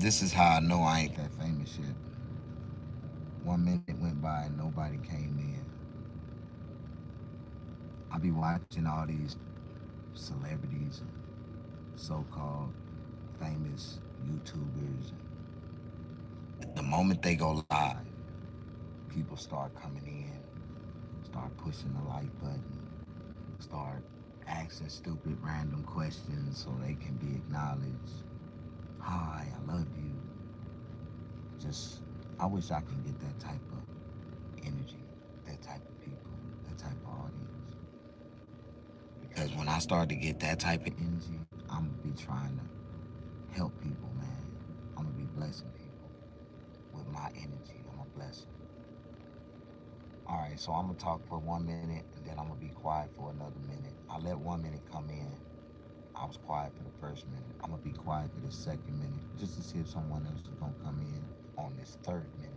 This is how I know I ain't that famous yet. 1 minute went by and nobody came in. I be watching all these celebrities, so-called famous YouTubers. The moment they go live, people start coming in, start pushing the like button, start asking stupid random questions so they can be acknowledged. Hi, I love you. Just, I wish I can get that type of energy, that type of people, that type of audience. Because when I start to get that type of energy, I'm gonna be trying to help people, man. I'm gonna be blessing people with my energy. I'm gonna bless them. All right, so I'm gonna talk for 1 minute and then I'm gonna be quiet for another minute. I let 1 minute come in. I was quiet for the first minute. I'm gonna be quiet for the second minute just to see if someone else is gonna come in on this third minute.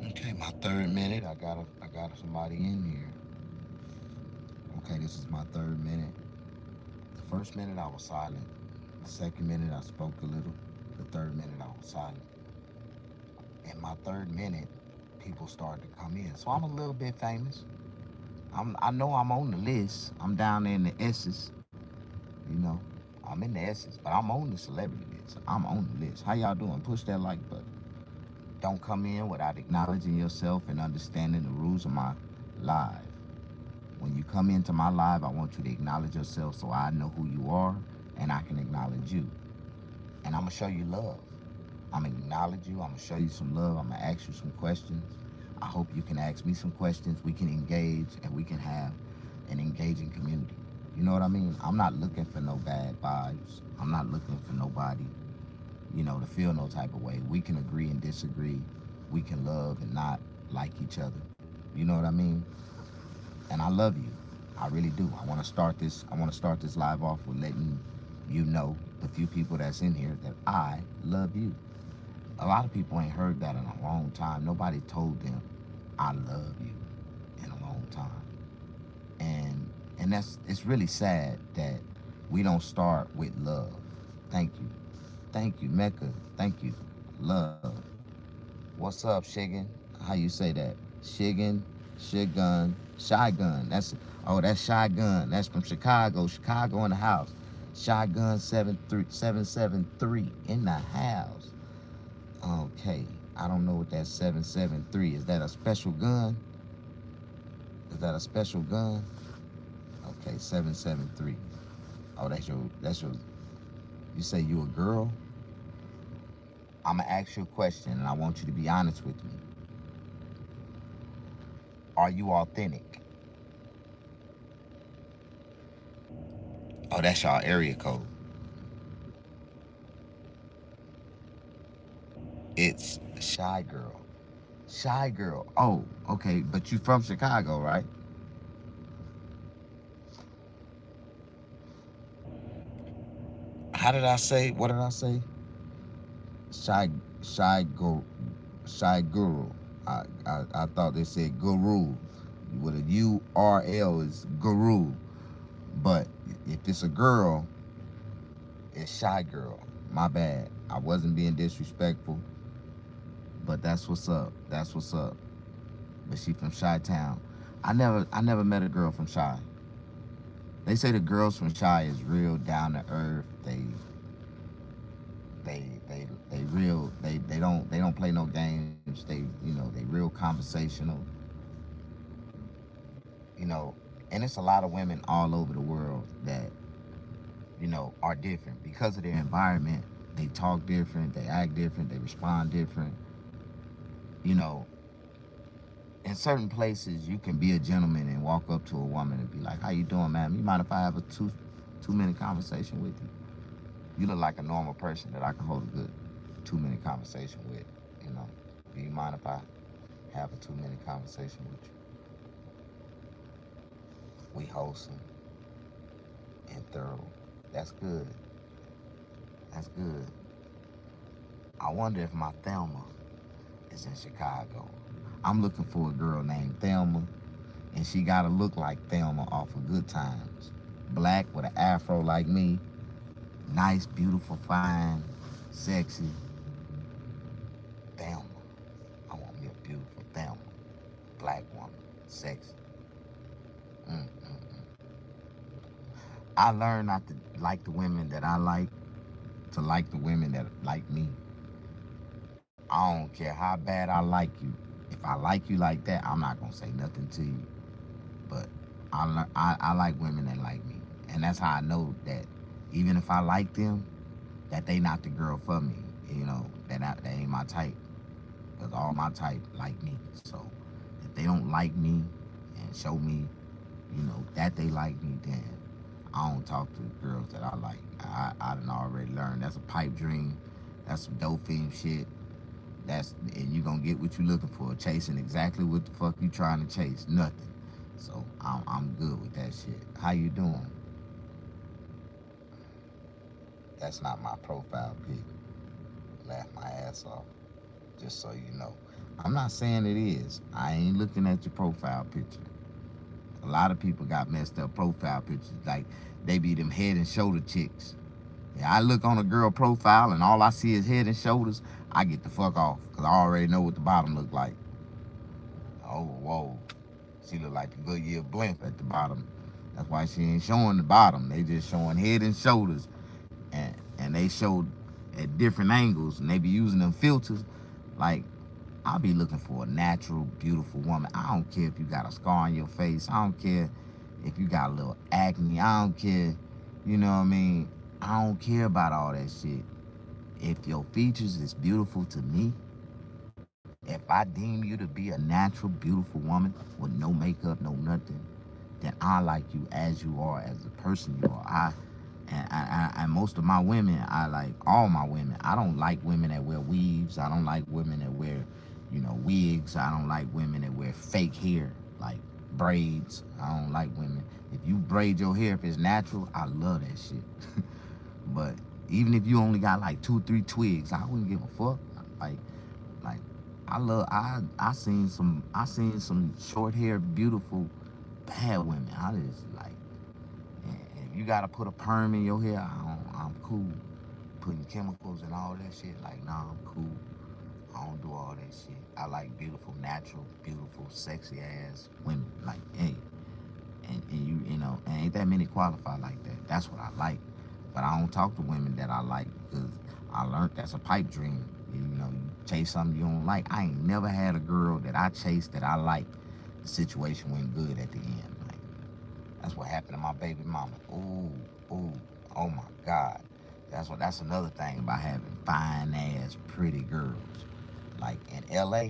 Okay, my third minute. I got somebody in here. Okay, this is my third minute. The first minute I was silent. The second minute I spoke a little. The third minute I was silent. In my third minute, people started to come in. So I'm a little bit famous. I know I'm on the list. I'm down there in the S's. You know, I'm in the S's, but I'm on the celebrity list. I'm on the list. How y'all doing? Push that like button. Don't come in without acknowledging yourself and understanding the rules of my live. When you come into my live, I want you to acknowledge yourself so I know who you are and I can acknowledge you. And I'm gonna show you love. I'm gonna acknowledge you. I'm gonna show you some love. I'm gonna ask you some questions. I hope you can ask me some questions. We can engage and we can have an engaging community. You know what I mean? I'm not looking for no bad vibes. I'm not looking for nobody, to feel no type of way. We can agree and disagree. We can love and not like each other. You know what I mean? And I love you. I really do. I want to start this. I want to start this live off with letting you know, the few people that's in here, that I love you. A lot of people ain't heard that in a long time. Nobody told them I love you in a long time. And it's really sad that we don't start with love. Thank you. Thank you, Mecca. Thank you. Love. What's up, Shiggin? How you say that? Shiggin, Shigun, Shy Gun. That's Shy Gun. That's from Chicago. Chicago in the house. Shy Gun 773 in the house. Okay. I don't know what that 773 is. That a special gun? Is that a special gun? Okay, 773. Oh, that's your you say you a girl? I'm gonna ask you a question and I want you to be honest with me. Are you authentic? Oh, that's y'all area code. It's Shy Girl. Shy Girl. Oh, okay, but you from Chicago, right? How did I say? What did I say? Shy Shy Girl. Shy Guru. I thought they said Guru. With a URL is Guru. But if it's a girl, it's Shy Girl. My bad. I wasn't being disrespectful, but that's what's up. That's what's up. But she from Chi Town. I never met a girl from Chi. They say the girls from Shy is real down to earth. They real. They don't play no games. They real conversational. You know, and it's a lot of women all over the world that are different because of their environment. They talk different. They act different. They respond different. You know, in certain places, you can be a gentleman and walk up to a woman and be like, "How you doing, ma'am? You mind if I have a two minute conversation with you? You look like a normal person that I can hold a good 2 minute conversation with. You know, do you mind if I have a 2 minute conversation with you? We wholesome and thorough. That's good. That's good. I wonder if my Thelma is in Chicago. I'm looking for a girl named Thelma, and she gotta look like Thelma off of Good Times. Black with an afro like me, nice, beautiful, fine, sexy. Thelma. I want me a beautiful Thelma. Black woman, sexy. Mm-mm-mm. I learned not to like the women that I like, to like the women that like me. I don't care how bad I like you. If I like you like that, I'm not gonna say nothing to you. But I like women that like me, and that's how I know that even if I like them, that they not the girl for me. That ain't my type. Cause all my type like me. So if they don't like me and show me, that they like me, then I don't talk to girls that I like. I done already learned that's a pipe dream. That's some dope fiend shit. And you gonna get what you looking for, chasing exactly what the fuck you trying to chase. Nothing. So I'm good with that shit. How you doing? That's not my profile pic. Laugh my ass off. Just so you know. I'm not saying it is. I ain't looking at your profile picture. A lot of people got messed up profile pictures. Like, they be them head and shoulder chicks. Yeah, I look on a girl profile and all I see is head and shoulders, I get the fuck off. Because I already know what the bottom look like. Oh, whoa. She look like the Goodyear blimp at the bottom. That's why she ain't showing the bottom. They just showing head and shoulders. And they show at different angles. And they be using them filters. Like, I'll be looking for a natural, beautiful woman. I don't care if you got a scar on your face. I don't care if you got a little acne. I don't care, you know what I mean? I don't care about all that shit. If your features is beautiful to me, if I deem you to be a natural, beautiful woman with no makeup, no nothing, then I like you as you are, as the person you are. And most of my women, I like all my women. I don't like women that wear weaves. I don't like women that wear, wigs. I don't like women that wear fake hair, like braids. I don't like women. If you braid your hair, if it's natural, I love that shit. But even if you only got like 2-3 twigs, I wouldn't give a fuck. Like I seen some short hair, beautiful, bad women. I just like, if you gotta put a perm in your hair, I'm cool. Putting chemicals and all that shit, like, nah, I'm cool. I don't do all that shit. I like beautiful, natural, beautiful, sexy ass women. Like, hey, and and ain't that many qualify like that. That's what I like. But I don't talk to women that I like because I learned that's a pipe dream. You chase something you don't like. I ain't never had a girl that I chased that I liked. The situation went good at the end. Like, that's what happened to my baby mama. Ooh, oh my God. That's another thing about having fine ass pretty girls. Like in LA,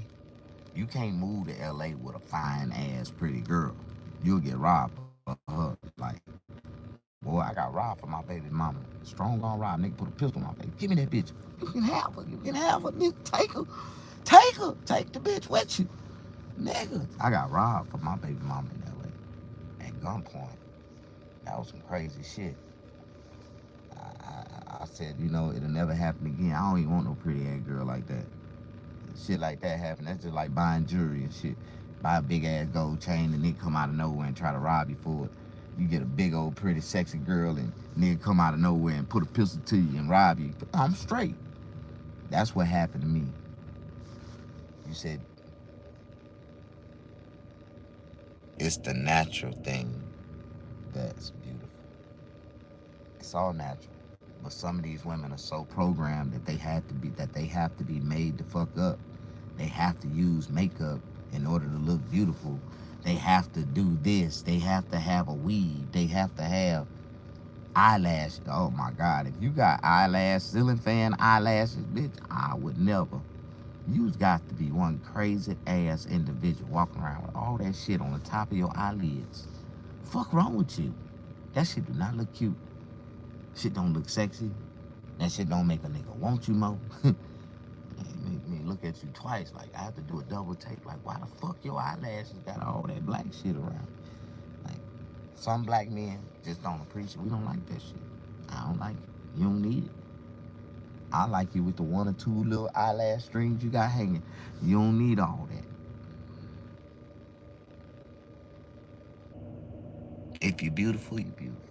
you can't move to LA with a fine ass pretty girl. You'll get robbed of her. Like, boy, I got robbed for my baby mama. Strong on rob, nigga put a pistol in my face. Give me that bitch. You can have her. You can have her, nigga. Take her. Take her. Take the bitch with you. Nigga. I got robbed for my baby mama in LA. At gunpoint. That was some crazy shit. I said, it'll never happen again. I don't even want no pretty ass girl like that. Shit like that happen. That's just like buying jewelry and shit. Buy a big ass gold chain and nigga come out of nowhere and try to rob you for it. You get a big old pretty sexy girl and nigga come out of nowhere and put a pistol to you and rob you. I'm straight. That's what happened to me. You said it's the natural thing that's beautiful. It's all natural. But some of these women are so programmed that they have to be made to fuck up. They have to use makeup in order to look beautiful. They have to do this. They have to have a weave. They have to have eyelash. Oh my God. If you got eyelash, ceiling fan eyelashes, bitch, I would never. You've got to be one crazy ass individual walking around with all that shit on the top of your eyelids. Fuck wrong with you? That shit do not look cute. Shit don't look sexy. That shit don't make a nigga want you more. It make me look at you twice. Like, I have to do a double take. Like, why the fuck your eyelashes got all that black shit around? Like, some black men just don't appreciate. We don't like that shit. I don't like it. You don't need it. I like you with the one or two little eyelash strings you got hanging. You don't need all that. If you're beautiful, you're beautiful.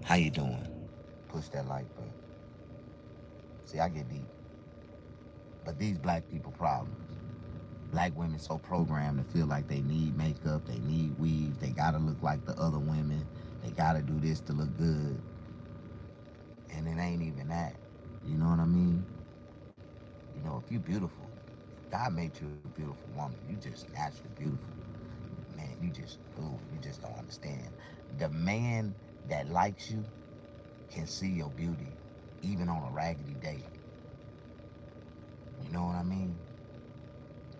How you doing? Push that like button. See, I get deep. But these black people problems. Black women so programmed to feel like they need makeup, they need weave, they gotta look like the other women, they gotta do this to look good. And it ain't even that. You know what I mean? You know, if you're beautiful, God made you a beautiful woman. You just naturally beautiful. Man, you just don't understand. The man that likes you can see your beauty even on a raggedy day. You know what I mean?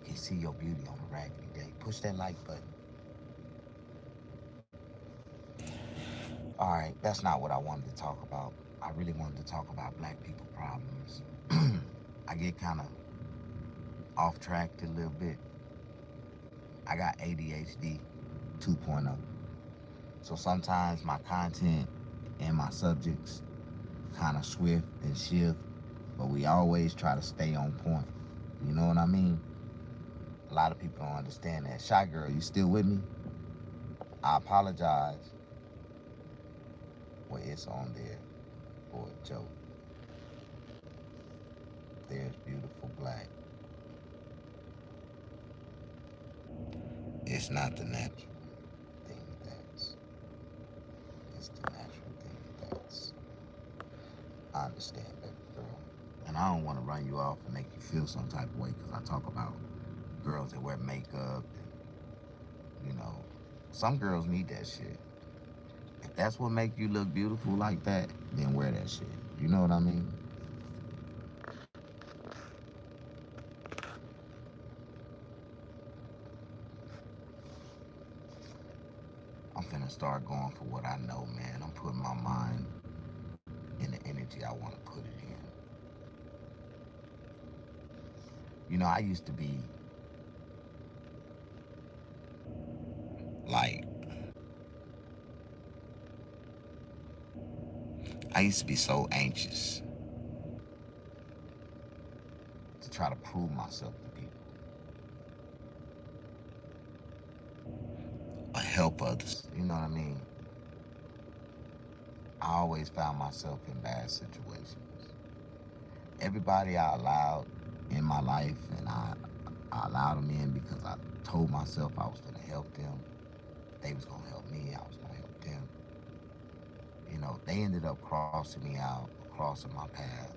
Can see your beauty on a raggedy day. Push that like button. All right, that's not what I wanted to talk about. I really wanted to talk about black people problems. I get kind of off track a little bit. I got ADHD 2.0. So sometimes my content and my subjects kind of swift and shift, but we always try to stay on point. You know what I mean? A lot of people don't understand that. Shy Girl, you still with me? I apologize. Well, it's on there for a joke. There's beautiful black. It's not the natural thing that's. It's the natural thing that's. I understand, baby girl. And I don't want to run you off and make you feel some type of way because I talk about girls that wear makeup and, you know, some girls need that shit. If that's what make you look beautiful like that, then wear that shit. You know what I mean? I'm finna start going for what I know, man. I'm putting my mind in the energy I want to put it in. You know, I used to be like, I used to be so anxious to try to prove myself to people or help others. You know what I mean? I always found myself in bad situations. Everybody I allowed in my life, and I allowed them in because I told myself I was going to help them. They was going to help me. I was going to help them. You know, they ended up crossing me out, crossing my path,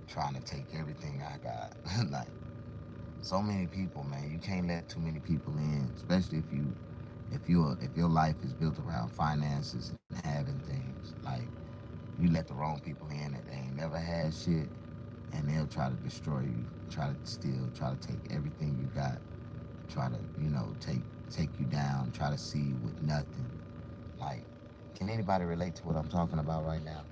trying to take everything I got. Like, so many people, man. You can't let too many people in, especially if your life is built around finances and having things. Like, you let the wrong people in that they ain't never had shit, and they'll try to destroy you, try to steal, try to take everything you got, try to, you know, take you down, try to see you with nothing. Like, can anybody relate to what I'm talking about right now?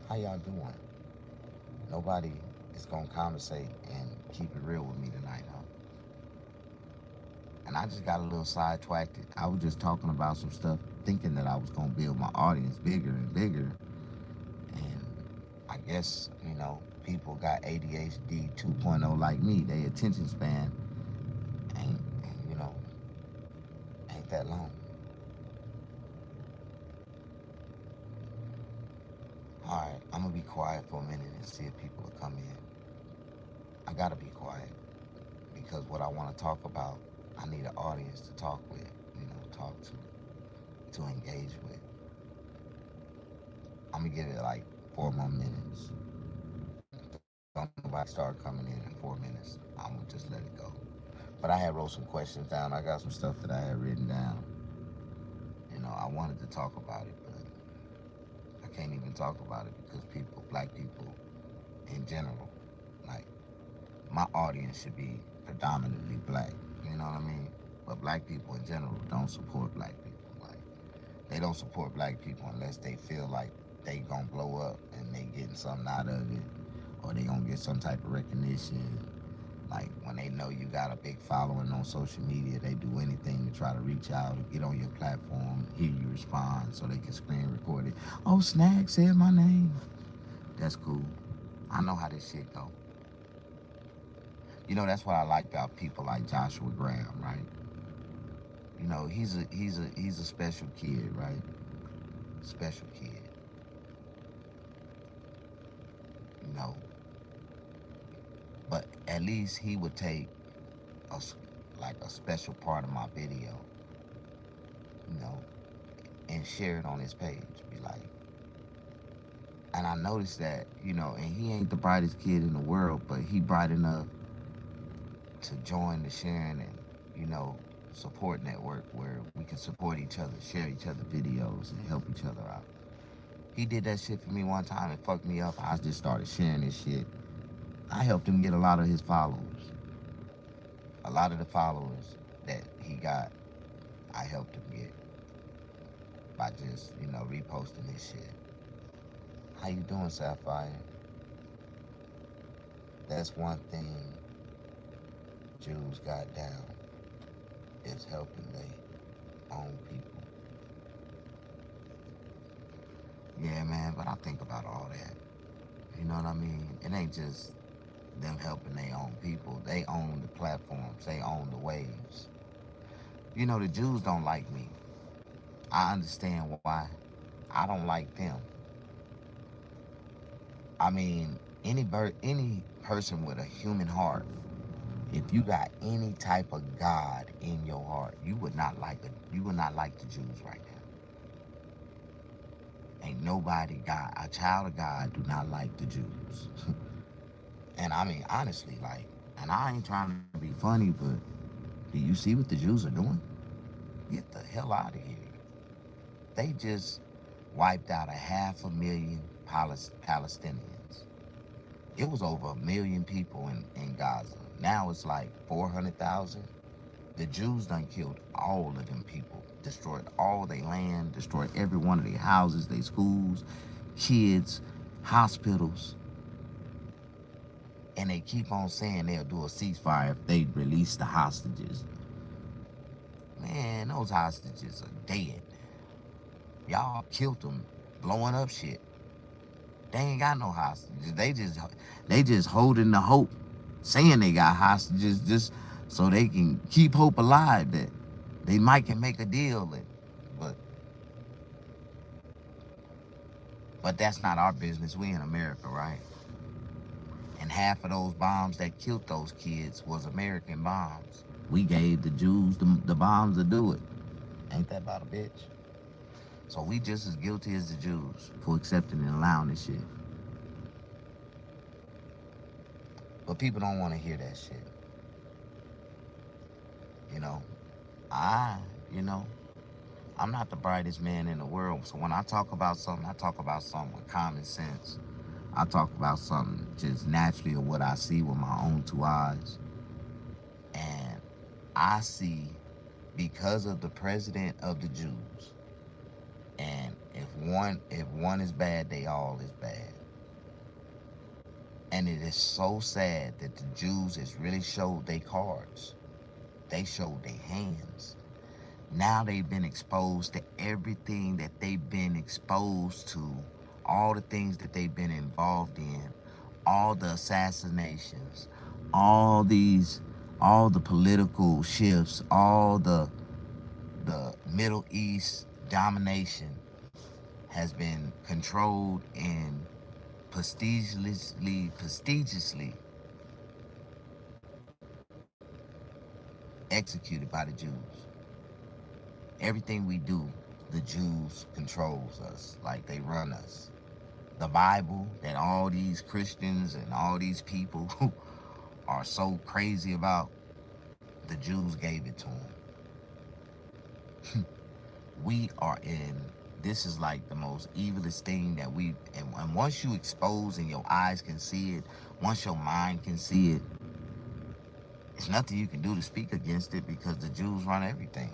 How y'all doing? Nobody is gonna conversate and keep it real with me tonight, huh? And I just got a little sidetracked. I was just talking about some stuff, thinking that I was gonna build my audience bigger and bigger. And I guess, you know, people got ADHD 2.0 like me. Their attention span ain't, you know, ain't that long. All right, I'm gonna be quiet for a minute and see if people will come in. I gotta be quiet because what I want to talk about, I need an audience to talk with, talk to engage with. I'm gonna give it like 4 more minutes. Don't nobody start coming in 4 minutes. I'm gonna just let it go. But I had wrote some questions down. I got some stuff that I had written down. I wanted to talk about it, but I can't even talk about it because black people in general, like my audience should be predominantly black. You know what I mean? But black people in general don't support black people. Like they don't support black people unless they feel like they gonna blow up and they getting something out of it, or they gonna get some type of recognition. Like when they know you got a big following on social media, they do anything to try to reach out and get on your platform, hear you respond so they can screen record it. Oh, Snag said my name. That's cool. I know how this shit go. That's what I like about people like Joshua Graham, right? He's a special kid, right? Special kid. You know, but at least he would take a special part of my video, you know, and share it on his page. Be like, and I noticed that, and he ain't the brightest kid in the world, but he bright enough to join the sharing and, support network where we can support each other, share each other videos, and help each other out. He did that shit for me one time and fucked me up. I just started sharing this shit. I helped him get a lot of his followers. A lot of the followers that he got, I helped him get by just, reposting his shit. How you doing, Sapphire? That's one thing Jews got down, is helping their own people. Yeah, man, but I think about all that. You know what I mean? It ain't just them helping their own people. They own the platforms. They own the waves. The Jews don't like me. I understand why. I don't like them. I mean, any person with a human heart, if you got any type of God in your heart, you would not like the Jews right now. Ain't nobody a child of God do not like the Jews. And I mean, honestly, and I ain't trying to be funny, but do you see what the Jews are doing? Get the hell out of here. They just wiped out 500,000 Palestinians. It was over 1 million people in Gaza. Now it's like 400,000. The Jews done killed all of them people, destroyed all their land, destroyed every one of their houses, their schools, kids, hospitals. And they keep on saying they'll do a ceasefire if they release the hostages. Man, those hostages are dead. Y'all killed them blowing up shit. They ain't got no hostages. They just holding the hope, saying they got hostages just so they can keep hope alive that they might can make a deal. But that's not our business. We in America, right? And half of those bombs that killed those kids was American bombs. We gave the Jews the bombs to do it. Ain't that about a bitch? So we just as guilty as the Jews for accepting and allowing this shit. But people don't want to hear that shit. I'm not the brightest man in the world. So when I talk about something with common sense. I talk about something just naturally of what I see with my own two eyes. And I see, because of the president of the Jews, and if one is bad, they all is bad. And it is so sad that the Jews has really showed their cards. They showed their hands. Now they've been exposed to everything that they've been exposed to, all the things that they've been involved in, all the assassinations, all the political shifts, all the Middle East domination has been controlled and prestigiously executed by the Jews. Everything we do, the Jews controls us, like they run us. The Bible that all these Christians and all these people who are so crazy about, the Jews gave it to them. We are in, this is like the most evilest thing that and once you expose and your eyes can see it, once your mind can see it, there's nothing you can do to speak against it because the Jews run everything.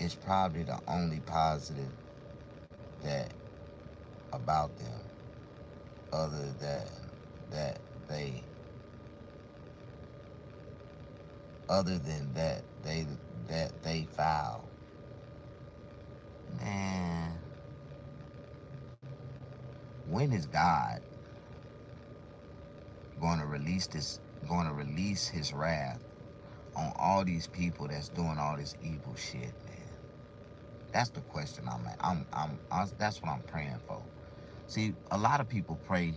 It's probably the only positive that about them, other than that they foul. Man, when is God going to release his wrath on all these people that's doing all this evil shit, man? That's the question that's what I'm praying for. See, a lot of people pray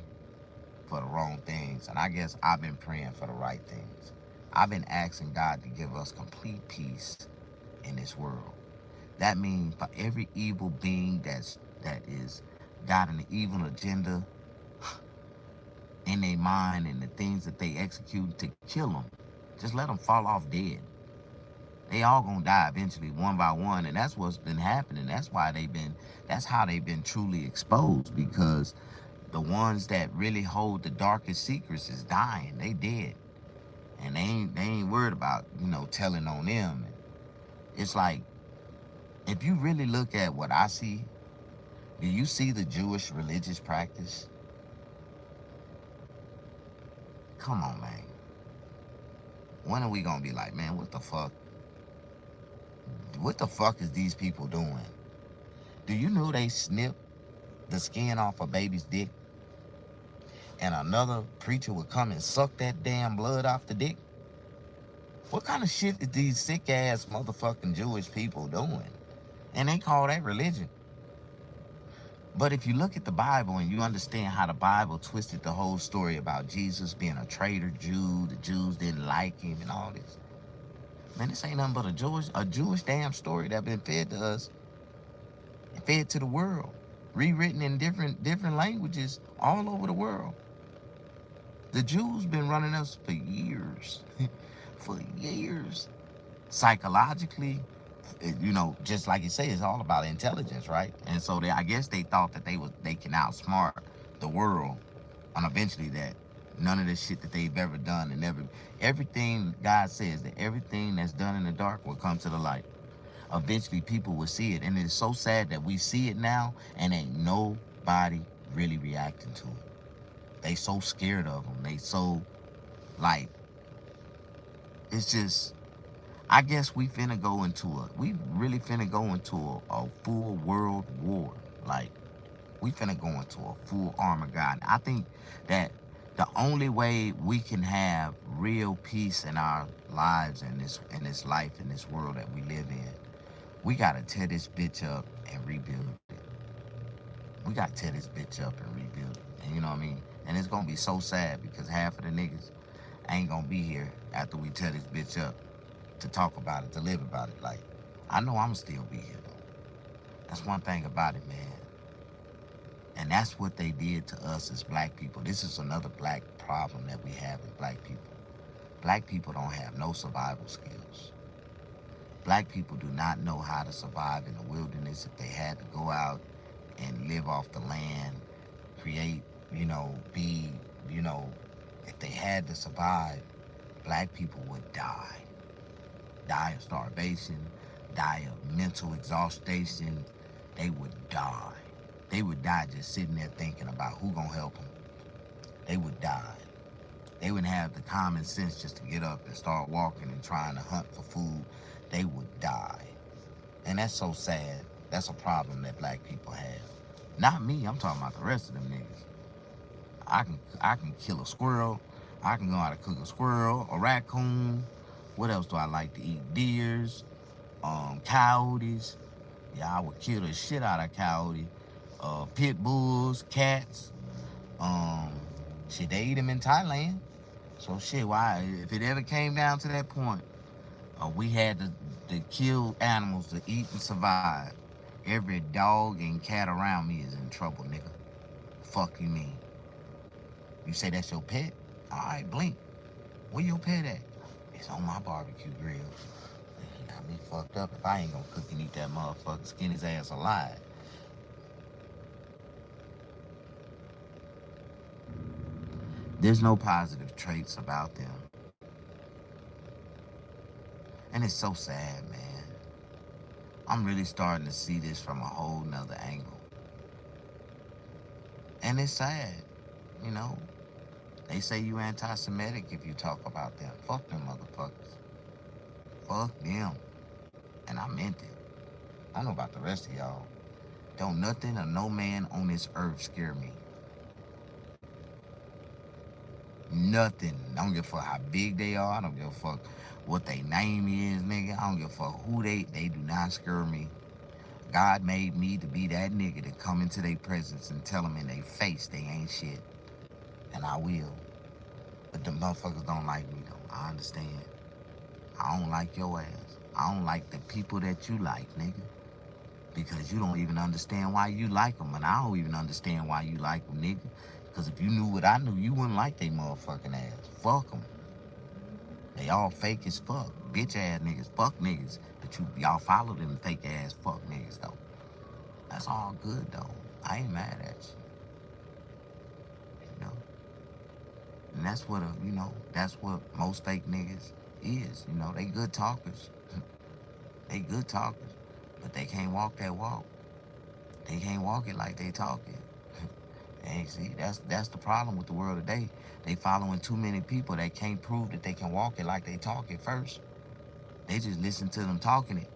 for the wrong things, and I guess I've been praying for the right things. I've been asking God to give us complete peace in this world. That means for every evil being that is got an evil agenda in their mind and the things that they execute, to kill them. Just let them fall off dead. They all gonna die eventually, one by one, and that's what's been happening. That's how they've been truly exposed, because the ones that really hold the darkest secrets is dying. They dead, and they ain't worried about telling on them. It's like, if you really look at what I see, do you see the Jewish religious practice? Come on, man. When are we gonna be like, man, what the fuck? What the fuck is these people doing? Do you know they snip the skin off a baby's dick, and another preacher would come and suck that damn blood off the dick? What kind of shit is these sick ass motherfucking Jewish people doing? And they call that religion. But if you look at the Bible and you understand how the Bible twisted the whole story about Jesus being a traitor Jew, the Jews didn't like him and all this. Man, this ain't nothing but a Jewish damn story that been fed to us and fed to the world, rewritten in different languages all over the world. The Jews been running us for years, for years. Psychologically, just like you say, it's all about intelligence, right? And so I guess they thought that they can outsmart the world, and eventually that none of the shit that they've ever done and everything, God says that everything that's done in the dark will come to the light. Eventually people will see it, and it's so sad that we see it now and ain't nobody really reacting to it. They so scared of them. They so, like, it's just, I guess we really finna go into a full world war. Like, we finna go into a full Armageddon. I think that the only way we can have real peace in our lives, in this life, in this world that we live in, we gotta tear this bitch up and rebuild it. We gotta tear this bitch up and rebuild it. And you know what I mean? And it's gonna be so sad, because half of the niggas ain't gonna be here after we tear this bitch up to talk about it, to live about it. Like, I know I'ma still be here though. That's one thing about it, man. And that's what they did to us as black people. This is another black problem that we have with black people. Black people don't have no survival skills. Black people do not know how to survive in the wilderness. If they had to go out and live off the land, create, if they had to survive, black people would die. Die of starvation, die of mental exhaustion. They would die. They would die just sitting there thinking about who gonna help them. They would die. They wouldn't have the common sense just to get up and start walking and trying to hunt for food. They would die. And that's so sad. That's a problem that black people have. Not me, I'm talking about the rest of them niggas. I can kill a squirrel. I can go out and cook a squirrel, a raccoon. What else do I like to eat? Deers, coyotes. Yeah, I would kill the shit out of coyote. Pit bulls, cats. Shit, they eat them in Thailand. So shit, why? If it ever came down to that point, we had to kill animals to eat and survive, every dog and cat around me is in trouble, nigga. Fuck you mean? You say that's your pet? All right, blink. Where your pet at? It's on my barbecue grill. You got me fucked up if I ain't gonna cook and eat that motherfucker, skin his ass alive. There's no positive traits about them. And it's so sad, man. I'm really starting to see this from a whole nother angle. And it's sad, you know. They say you anti-Semitic if you talk about them. Fuck them motherfuckers. Fuck them. And I meant it. I don't know about the rest of y'all. Don't nothing or no man on this earth scare me. Nothing. I don't give a fuck how big they are. I don't give a fuck what their name is, nigga. I don't give a fuck who they do not scare me. God made me to be that nigga to come into their presence and tell them in their face they ain't shit. And I will. But the motherfuckers don't like me though. I understand. I don't like your ass. I don't like the people that you like, nigga. Because you don't even understand why you like them. And I don't even understand why you like them, nigga. Because if you knew what I knew, you wouldn't like they motherfucking ass. Fuck them. They all fake as fuck. Bitch ass niggas. Fuck niggas. But y'all follow them fake ass fuck niggas though. That's all good though. I ain't mad at you. You know? And that's what that's what most fake niggas is. You know, they good talkers. They good talkers. But they can't walk that walk. They can't walk it like they talk it. And see, that's the problem with the world today. They following too many people that can't prove that they can walk it like they talk it first. They just listen to them talking it,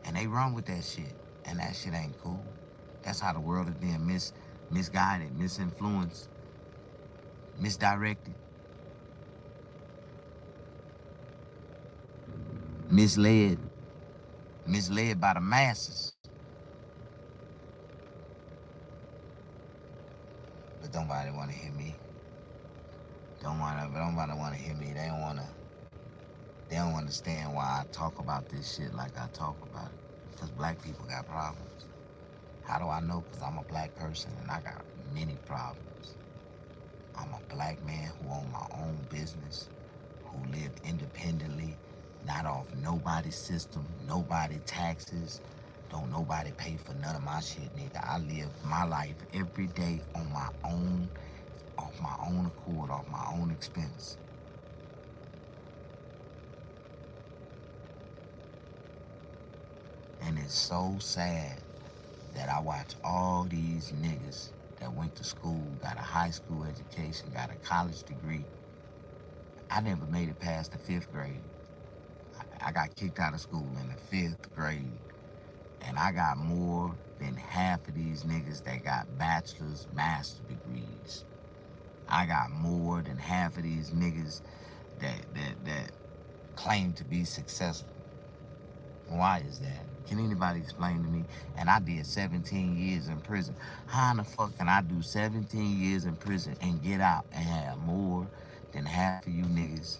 and they run with that shit. And that shit ain't cool. That's how the world is being misguided, misinfluenced, misdirected, misled by the masses. But nobody want to hear me. Nobody want to hear me. They don't understand why I talk about this shit like I talk about it. Because black people got problems. How do I know? Because I'm a black person and I got many problems. I'm a black man who owned my own business, who lived independently, not off nobody's system, nobody taxes. Don't nobody pay for none of my shit, nigga. I live my life every day on my own, off my own accord, off my own expense. And it's so sad that I watch all these niggas that went to school, got a high school education, got a college degree. I never made it past the 5th grade. I got kicked out of school in the 5th grade. And I got more than half of these niggas that got bachelor's, master's degrees. I got more than half of these niggas that claim to be successful. Why is that? Can anybody explain to me? And I did 17 years in prison. How in the fuck can I do 17 years in prison and get out and have more than half of you niggas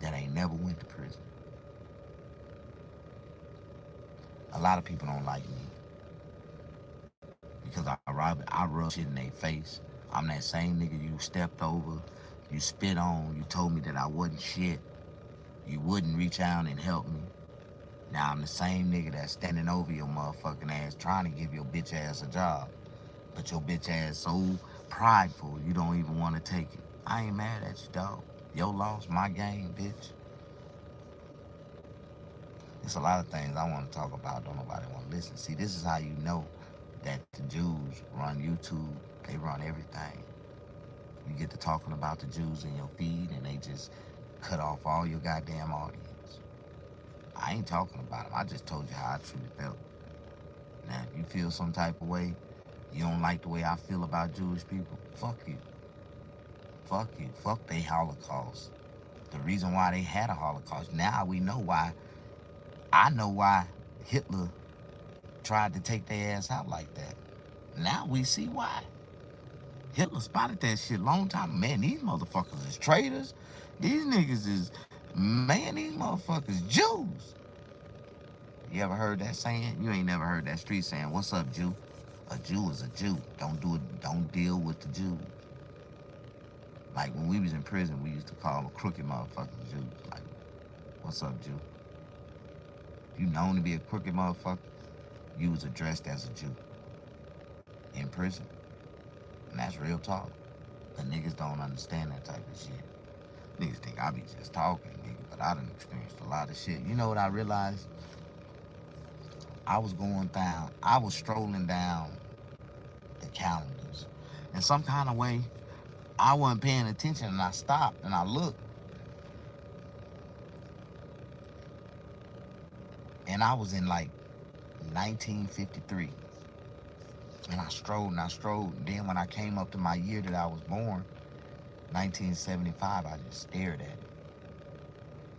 that ain't never went to prison? A lot of people don't like me because I rub shit in their face. I'm that same nigga you stepped over, you spit on, you told me that I wasn't shit. You wouldn't reach out and help me. Now I'm the same nigga that's standing over your motherfucking ass trying to give your bitch ass a job. But your bitch ass so prideful you don't even want to take it. I ain't mad at you, dog. Your loss, my game, bitch. There's a lot of things I want to talk about, don't nobody want to listen. See, this is how you know that the Jews run YouTube. They run everything. You get to talking about the Jews in your feed and they just cut off all your goddamn audience. I ain't talking about them. I just told you how I truly felt. Now, if you feel some type of way, you don't like the way I feel about Jewish people, fuck you. Fuck you. Fuck they Holocaust. The reason why they had a Holocaust. Now we know why. I know why Hitler tried to take their ass out like that. Now we see why. Hitler spotted that shit long time. Man, these motherfuckers is traitors. These niggas is, man, these motherfuckers Jews. You ever heard that saying? You ain't never heard that street saying, what's up, Jew? A Jew is a Jew. Don't deal with the Jews. Like when we was in prison, we used to call them crooked motherfuckers Jews. Like, what's up, Jew? You known to be a crooked motherfucker, you was addressed as a Jew in prison. And that's real talk. The niggas don't understand that type of shit. Niggas think I be just talking, nigga, but I done experienced a lot of shit. You know what I realized? I was strolling down the calendars. In some kind of way, I wasn't paying attention, and I stopped and I looked. And I was in like 1953. And I strolled and I strolled. And then when I came up to my year that I was born, 1975, I just stared at it.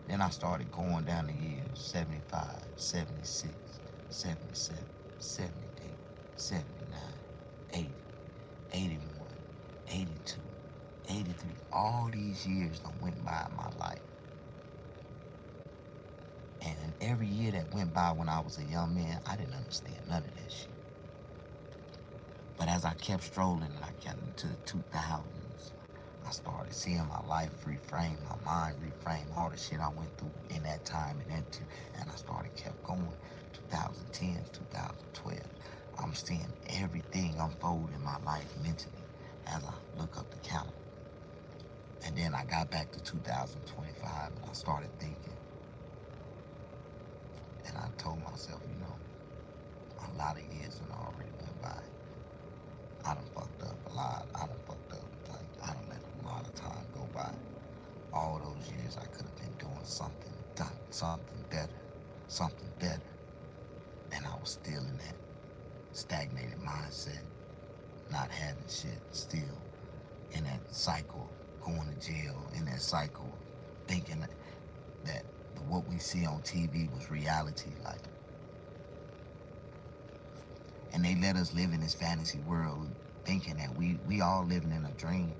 Then I started going down the years, 75, 76, 77, 78, 79, 80, 81, 82, 83. All these years done went by in my life. And every year that went by when I was a young man, I didn't understand none of that shit. But as I kept strolling and I got into the 2000s, I started seeing my life reframe, my mind reframe, all the shit I went through in that time and I kept going. 2010, 2012. I'm seeing everything unfold in my life mentally as I look up the calendar. And then I got back to 2025 and I started thinking. And I told myself, you know, a lot of years done already went by. I done fucked up a lot. I done fucked up. Like, I done let a lot of time go by. All those years I could have been doing something better. And I was still in that stagnated mindset, not having shit, still in that cycle, going to jail, in that cycle, thinking that what we see on TV was reality, like. And they let us live in this fantasy world thinking that we all living in a dream.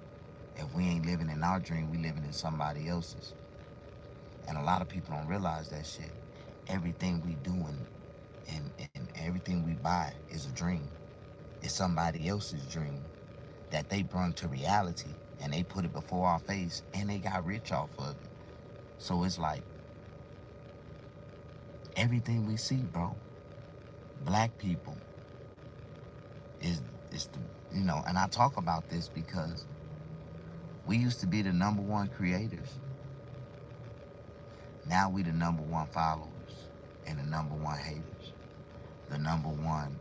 If we ain't living in our dream, we living in somebody else's. And a lot of people don't realize that shit. Everything we doing and everything we buy is a dream. It's somebody else's dream that they brought to reality and they put it before our face and they got rich off of it. So it's like everything we see, bro, black people is the, you know, and I talk about this because we used to be the #1 creators. Now we the #1 followers and the #1 haters. The #1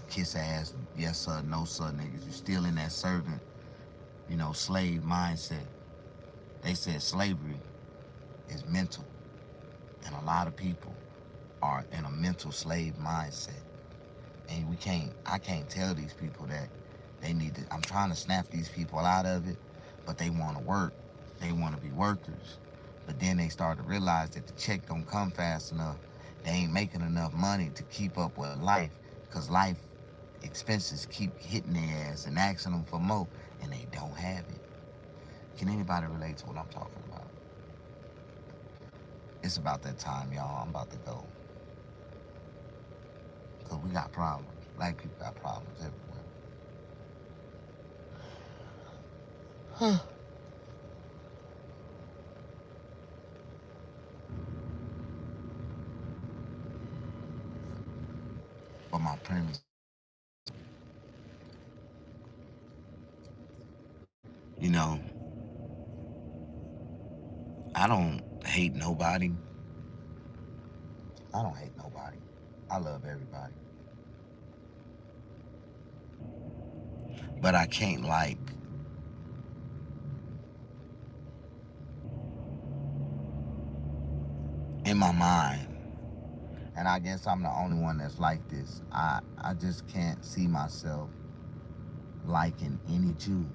kiss ass, yes sir, no sir niggas. You still in that servant, you know, slave mindset. They said slavery is mental. And a lot of people are in a mental slave mindset. And I can't tell these people that they need to, I'm trying to snap these people out of it, but they want to work. They want to be workers. But then they start to realize that the check don't come fast enough. They ain't making enough money to keep up with life because life expenses keep hitting their ass and asking them for more and they don't have it. Can anybody relate to what I'm talking about? It's about that time, y'all. I'm about to go. Because we got problems. Black people got problems everywhere. But my premise, you know, I don't hate nobody. I don't hate nobody. I love everybody. But I can't like in my mind, and I guess I'm the only one that's like this, I just can't see myself liking any Jew.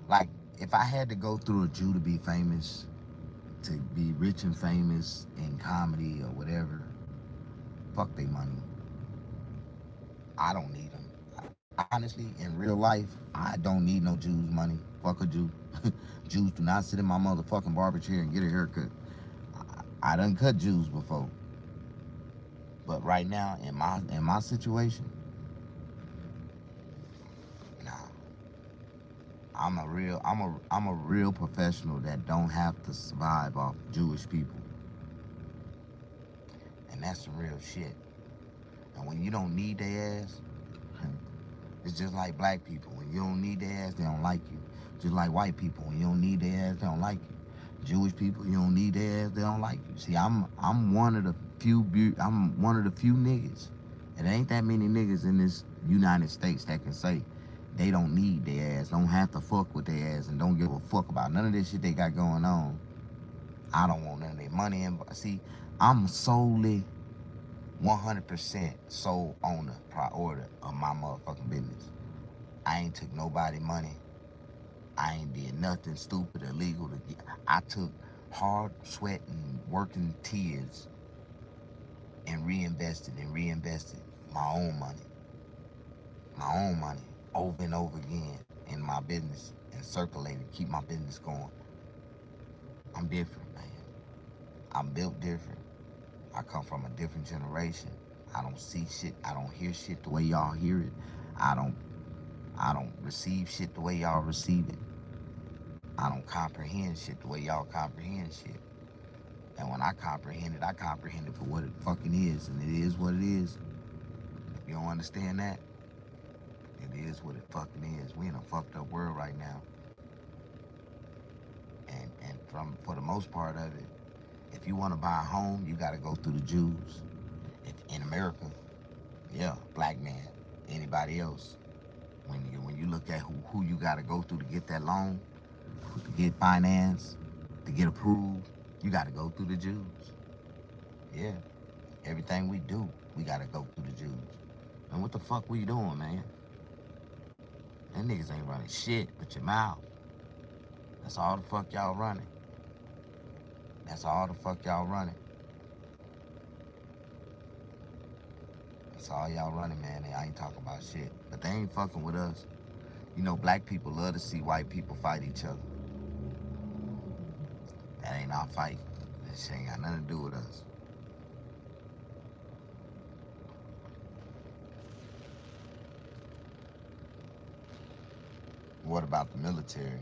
Like, if I had to go through a Jew to be famous, to be rich and famous in comedy or whatever, fuck they money. I don't need them. honestly, in real life, I don't need no Jews money. Fuck a Jew. Jews do not sit in my motherfucking barber chair and get a haircut. I done cut Jews before. But right now, in my situation, nah. I'm a real professional that don't have to survive off Jewish people. And that's some real shit. And when you don't need their ass, it's just like black people. When you don't need their ass, they don't like you. Just like white people. When you don't need their ass, they don't like you. Jewish people, you don't need their ass, they don't like you. See, I'm one of the few niggas. And there ain't that many niggas in this United States that can say they don't need their ass, don't have to fuck with their ass, and don't give a fuck about none of this shit they got going on. I don't want none of their money. And see, I'm solely 100% sole owner, priority of my motherfucking business. I ain't took nobody money. I ain't did nothing stupid, illegal. I took hard sweat and working tears and reinvested my own money over and over again in my business and circulating, keep my business going. I'm different, man. I'm built different. I come from a different generation. I don't see shit. I don't hear shit the way y'all hear it. I don't receive shit the way y'all receive it. I don't comprehend shit the way y'all comprehend shit. And when I comprehend it for what it fucking is. And it is what it is. If you don't understand that, it is what it fucking is. We in a fucked up world right now. And for the most part of it, if you want to buy a home, you got to go through the Jews. If in America, yeah, black man, anybody else. When you look at who you got to go through to get that loan, to get financed, to get approved, you got to go through the Jews. Yeah, everything we do, we got to go through the Jews. And what the fuck we doing, man? Them niggas ain't running shit but your mouth. That's all the fuck y'all running. That's all the fuck y'all running. That's all y'all running, man. I ain't talking about shit. But they ain't fucking with us. You know, black people love to see white people fight each other. That ain't our fight. That shit ain't got nothing to do with us. What about the military?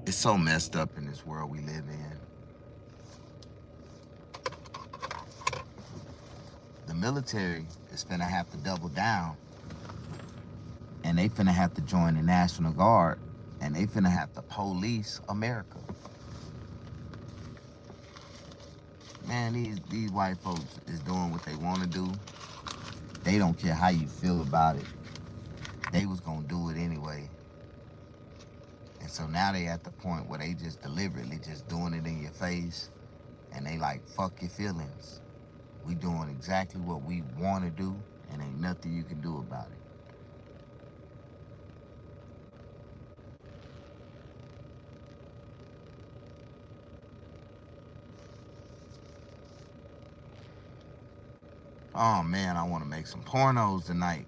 It's so messed up in this world we live in. The military is finna have to double down, and they finna have to join the National Guard, and they finna have to police America. Man, these white folks is doing what they want to do. They don't care how you feel about it. They was gonna do it anyway. And so now they at the point where they just deliberately just doing it in your face, and they like, fuck your feelings. We doing exactly what we want to do, and ain't nothing you can do about it. Oh man, I want to make some pornos tonight.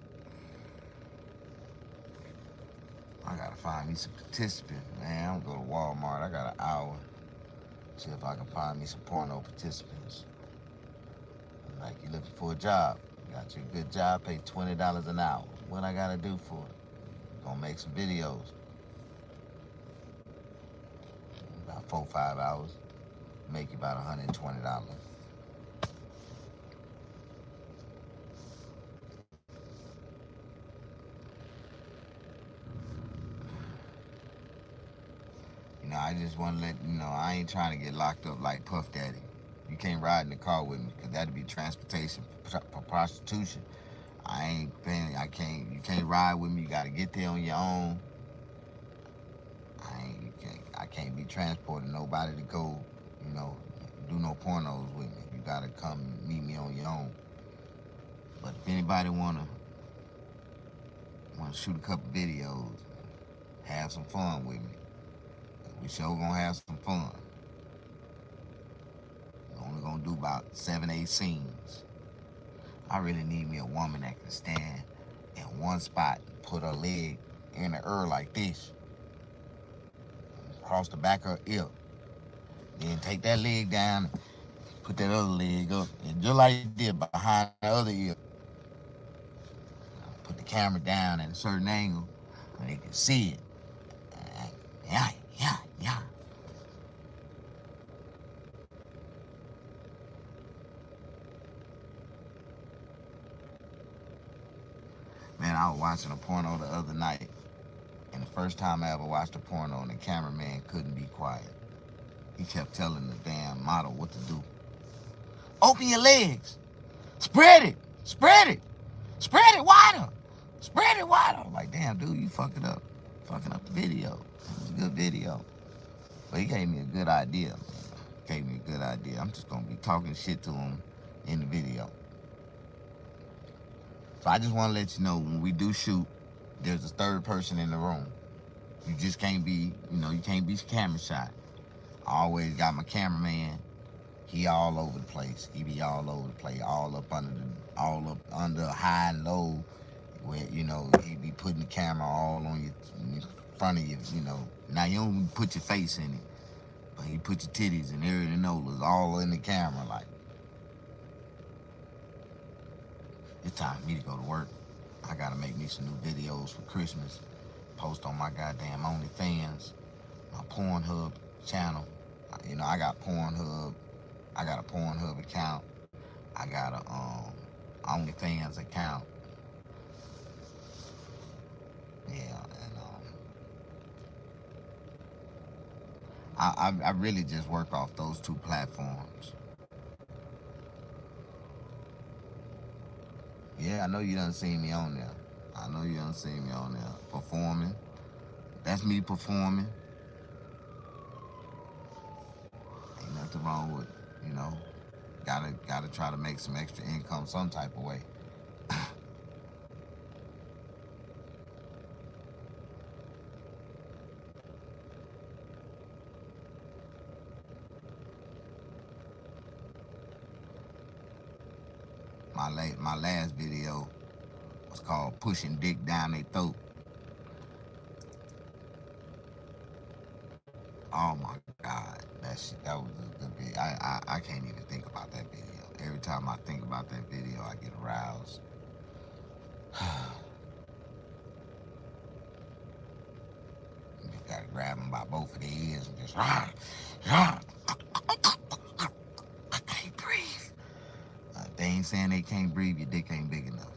I gotta find me some participants, man. I'm gonna go to Walmart. I got an hour. See if I can find me some porno participants. Like, you looking for a job. Got you a good job, pay $20 an hour. What I gotta do for it? Gonna make some videos. About 4 or 5 hours. Make you about $120. You know, I just want to let you know, I ain't trying to get locked up like Puff Daddy. You can't ride in the car with me, because that'd be transportation for prostitution. I ain't paying, you can't ride with me. You gotta get there on your own. I can't be transporting nobody to go, you know, do no pornos with me. You gotta come meet me on your own. But if anybody wanna shoot a couple videos, have some fun with me, We sure gonna have some fun. We're only gonna do about 7, 8 scenes. I really need me a woman that can stand in one spot and put her leg in the ear like this, across the back of her ear. Then take that leg down, put that other leg up, and just like you did behind the other ear, put the camera down at a certain angle so they can see it. Yeah, yeah, yeah. Man, I was watching a porno the other night, and the first time I ever watched a porno, and the cameraman couldn't be quiet. He kept telling the damn model what to do. Open your legs. Spread it. Spread it. Spread it wider. Spread it wider. I'm like, damn, dude, you fucking up. Fucking up the video. It was a good video. But he gave me a good idea, man. Gave me a good idea. I'm just going to be talking shit to him in the video. So I just want to let you know, when we do shoot, there's a third person in the room. You just can't be, you can't be camera shy. I always got my cameraman. He all over the place. He be all over the place, all up under high and low, where he be putting the camera all on in front of you. Now you don't put your face in it, but he put your titties and everything else all in the camera. Like, it's time for me to go to work. I gotta make me some new videos for Christmas. Post on my goddamn OnlyFans, my Pornhub channel. I got Pornhub. I got a Pornhub account. I got a OnlyFans account. Yeah, and I really just work off those two platforms. Yeah, I know you done seen me on there. Performing. That's me performing. Ain't nothing wrong with it, Gotta try to make some extra income some type of way. My last video was called Pushing Dick Down Their Throat. Oh my God, that was a good video. I can't even think about that video. Every time I think about that video, I get aroused. You just gotta grab them by both of their ears and just I can't breathe. They ain't saying they can't breathe. Your dick ain't big enough.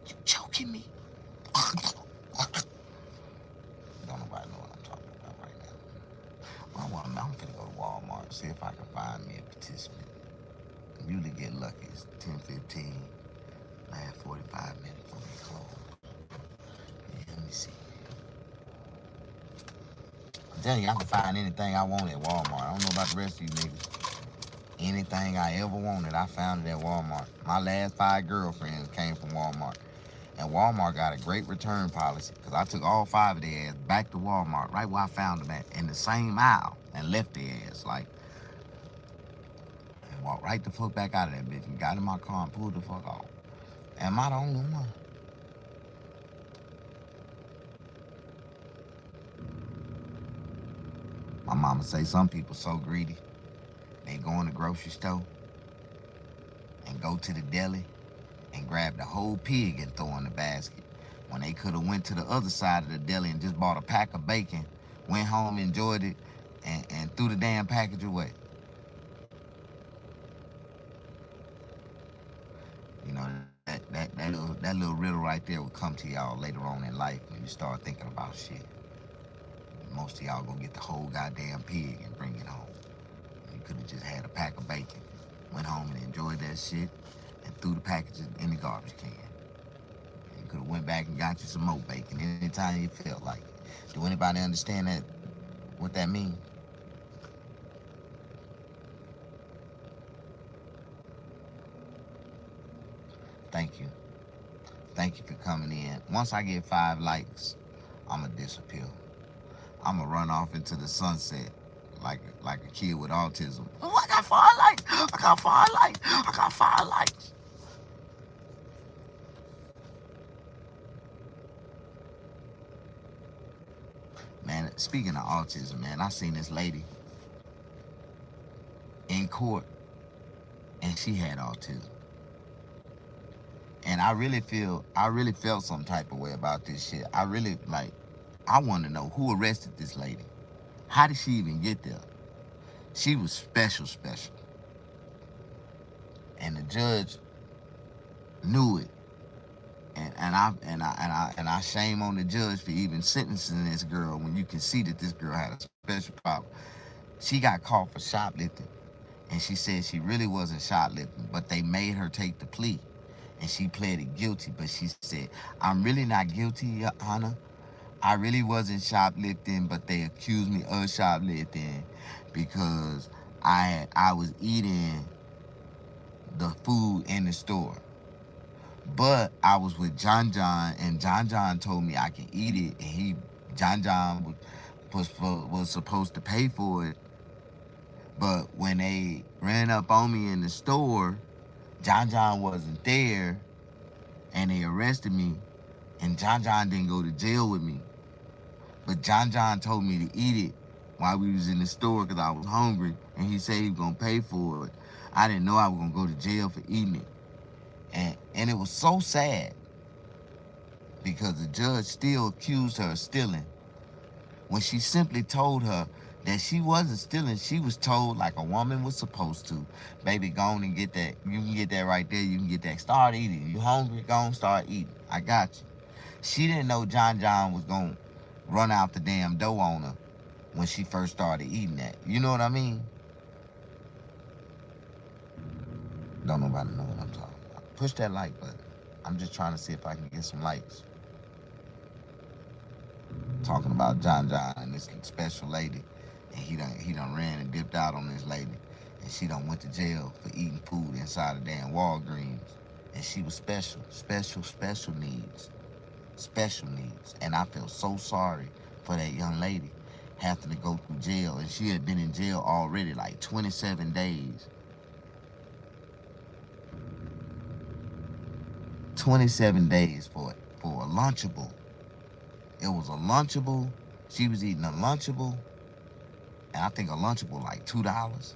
You choking me. Don't nobody know what I'm talking about right now. I'm finna go to Walmart, see if I can find me a participant. I usually get lucky. It's 10:15. Last 45 minutes before they close. Yeah, let me see. I'm telling you, I can find anything I want at Walmart. I don't know about the rest of you niggas. Anything I ever wanted, I found it at Walmart. My last 5 girlfriends came from Walmart. And Walmart got a great return policy, because I took all 5 of their ass back to Walmart, right where I found them at, in the same aisle, and left their ass, and walked right the fuck back out of that bitch and got in my car and pulled the fuck off. Am I the only one? My mama say some people so greedy, they go in the grocery store and go to the deli and grab the whole pig and throw in the basket, when they could have went to the other side of the deli and just bought a pack of bacon, went home, enjoyed it, and threw the damn package away. That little riddle right there will come to y'all later on in life when you start thinking about shit. Most of y'all gonna get the whole goddamn pig and bring it home. You could have just had a pack of bacon, went home and enjoyed that shit, and threw the packages in the garbage can. You could have went back and got you some more bacon anytime you felt like it. Do anybody understand that? What that means? Thank you. Thank you for coming in. Once I get 5 likes, I'ma disappear. I'ma run off into the sunset like a kid with autism. Oh, I got fire lights. I got fire lights. I got fire lights. Man, speaking of autism, man, I seen this lady in court and she had autism. And I really felt some type of way about this shit. I want to know who arrested this lady. How did she even get there? She was special. And the judge knew it. And I shame on the judge for even sentencing this girl when you can see that this girl had a special problem. She got caught for shoplifting, and she said she really wasn't shoplifting, but they made her take the plea, and she pleaded guilty. But she said, "I'm really not guilty, Your Honor. I really wasn't shoplifting, but they accused me of shoplifting because I was eating the food in the store. But I was with John, and John told me I can eat it, and John was supposed to pay for it. But when they ran up on me in the store, John wasn't there, and they arrested me, and John didn't go to jail with me. But John told me to eat it while we was in the store because I was hungry, and he said he was gonna pay for it. I didn't know I was gonna go to jail for eating it. And it was so sad because the judge still accused her of stealing when she simply told her that she wasn't stealing. She was told like a woman was supposed to, "Baby, go on and get that. You can get that right there. You can get that. Start eating. You hungry? Go on, start eating. I got you." She didn't know John was going to run out the damn door on her when she first started eating that. You know what I mean? Don't nobody know what I'm talking about. Push that like button. I'm just trying to see if I can get some likes. Talking about John and this special lady, and he done ran and dipped out on this lady, and she done went to jail for eating food inside of damn Walgreens, and she was special needs, and I feel so sorry for that young lady having to go through jail, and she had been in jail already like 27 days. 27 days for a Lunchable. It was a Lunchable. She was eating a Lunchable, and I think a Lunchable like $2.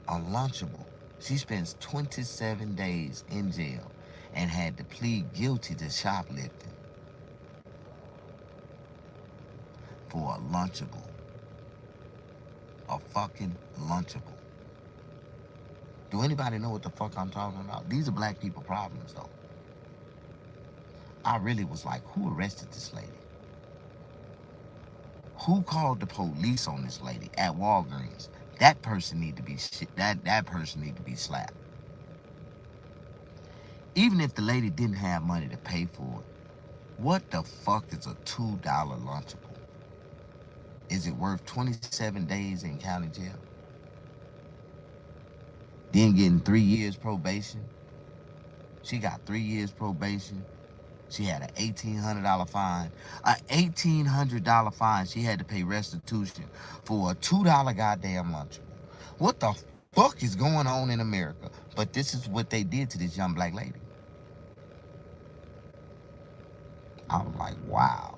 A Lunchable. She spends 27 days in jail and had to plead guilty to shoplifting for a Lunchable. A fucking Lunchable. Do anybody know what the fuck I'm talking about? These are black people problems, though. I really was like, who arrested this lady? Who called the police on this lady at Walgreens? That person need to be that person need to be slapped. Even if the lady didn't have money to pay for it, what the fuck is a $2 Lunchable? Is it worth 27 days in county jail? Then getting 3 years probation? She got 3 years probation. She had an $1,800 fine. An $1,800 fine. She had to pay restitution for a $2 goddamn Lunchable. What the fuck is going on in America? But this is what they did to this young black lady. I was like, wow.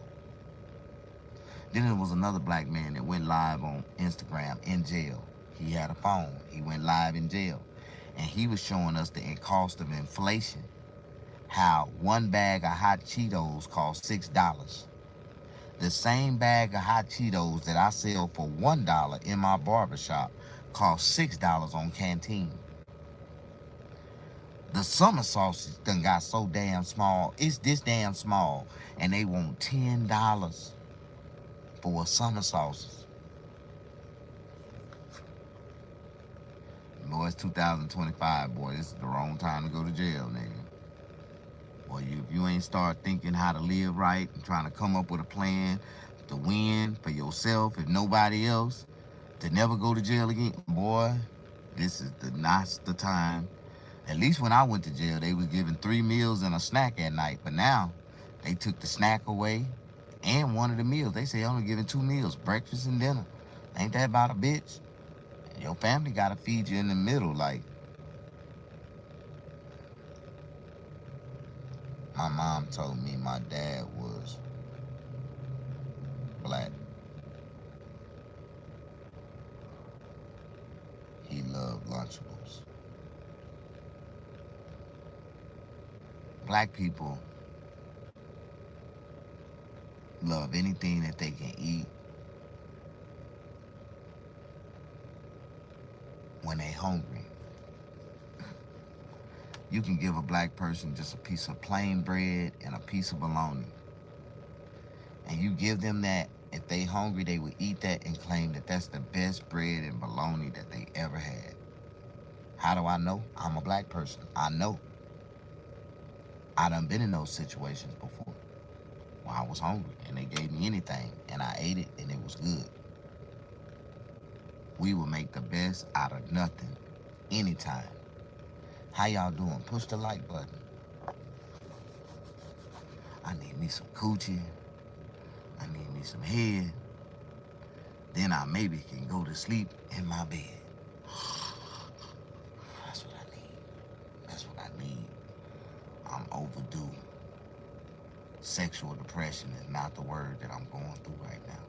Then there was another black man that went live on Instagram in jail. He had a phone. He went live in jail. And he was showing us the cost of inflation. How one bag of hot Cheetos cost $6. The same bag of hot Cheetos that I sell for $1 in my barbershop cost $6 on Canteen. The summer sausage done got so damn small. It's this damn small, and they want $10 for a summer sausage. Boy, it's 2025, boy. This is the wrong time to go to jail, nigga. Boy, if you ain't start thinking how to live right and trying to come up with a plan to win for yourself and nobody else, to never go to jail again, boy, this is not the time. At least when I went to jail, they was giving 3 meals and a snack at night. But now, they took the snack away. And one of the meals, they say only giving 2 meals, breakfast and dinner. Ain't that about a bitch? Your family gotta feed you in the middle. Like, my mom told me my dad was black. He loved Lunchables. Black people love anything that they can eat when they hungry. You can give a black person just a piece of plain bread and a piece of bologna. And you give them that, if they hungry, they will eat that and claim that that's the best bread and bologna that they ever had. How do I know? I'm a black person. I know. I done been in those situations before when I was hungry and they gave me anything and I ate it and it was good. We will make the best out of nothing anytime. How y'all doing? Push the like button. I need me some coochie. I need me some head. Then I maybe can go to sleep in my bed. That's what I need. That's what I need. I'm overdue. Sexual depression is not the word that I'm going through right now.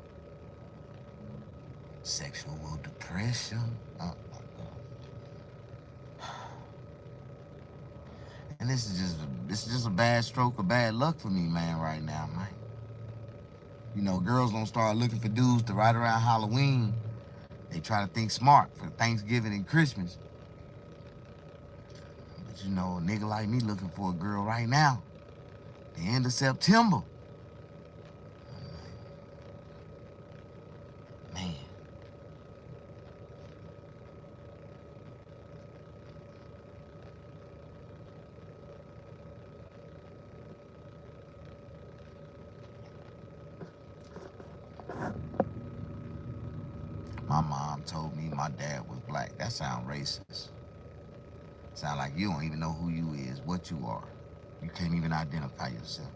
Sexual depression? Oh my God. And this is just a bad stroke of bad luck for me, man, right now, man. You know, girls don't start looking for dudes to right around Halloween. They try to think smart for Thanksgiving and Christmas. But you know, a nigga like me looking for a girl right now, the end of September. Man. My mom told me my dad was black. That sound racist. Sound like you don't even know who you is, what you are. You can't even identify yourself.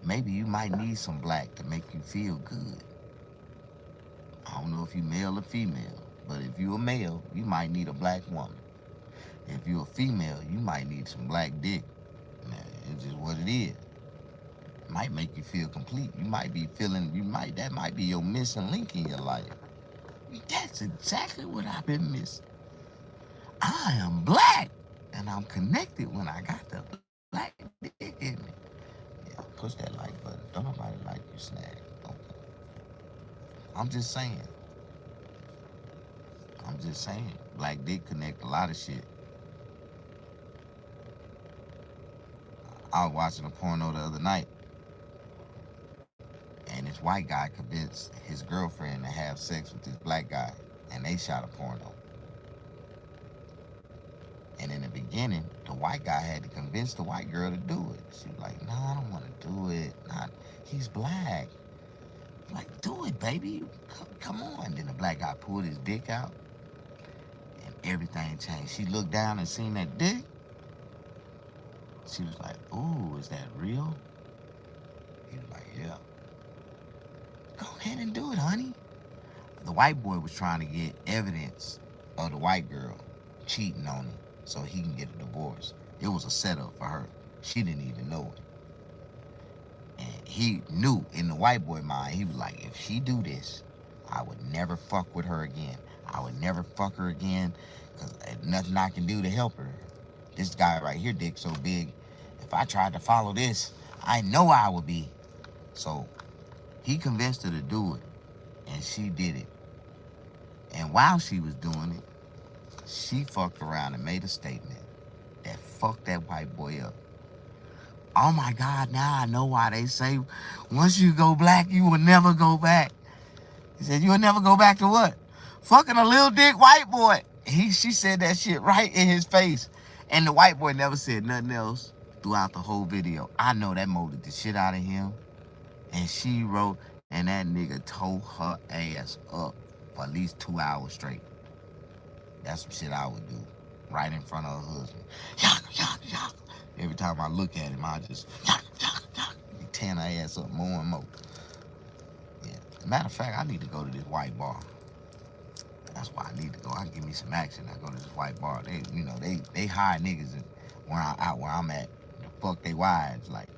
Maybe you might need some black to make you feel good. I don't know if you male or female, but if you a male, you might need a black woman. If you a female, you might need some black dick. Man, it's just what it is. It might make you feel complete. You might be feeling, that might be your missing link in your life. That's exactly what I've been missing. I am black, and I'm connected when I got the black dick in me. Yeah, push that like button. Don't nobody like you, Snag. Okay. I'm just saying. Black dick connect a lot of shit. I was watching a porno the other night, and this white guy convinced his girlfriend to have sex with this black guy, and they shot a porno. And in the beginning, the white guy had to convince the white girl to do it. She was like, "No, I don't want to do it. He's black." Like, do it, baby. Come on. Then the black guy pulled his dick out, and everything changed. She looked down and seen that dick. She was like, "Ooh, is that real?" He was like, "Yeah." "Go ahead and do it, honey." The white boy was trying to get evidence of the white girl cheating on him so he can get a divorce. It was a setup for her. She didn't even know it. And he knew in the white boy mind, he was like, if she do this, I would never fuck with her again. I would never fuck her again because there's nothing I can do to help her. This guy right here, dick so big, if I tried to follow this, I know I would be. So he convinced her to do it, and she did it. And while she was doing it, she fucked around and made a statement that fucked that white boy up. Oh my God, now I know why they say once you go black, you will never go back. He said, you will never go back to what? Fucking a little dick white boy. She said that shit right in his face. And the white boy never said nothing else throughout the whole video. I know that molded the shit out of him. And she wrote, and that nigga tore her ass up for at least 2 hours straight. That's some shit I would do right in front of her husband. Yaka, yaka, yaka. Every time I look at him, I just yaka, yaka, yaka. He tearing her ass up more and more. Matter of fact, I need to go to this white bar. That's why I need to go. I can give me some action. I go to this white bar. They hire niggas where I'm at to fuck they wives. Like,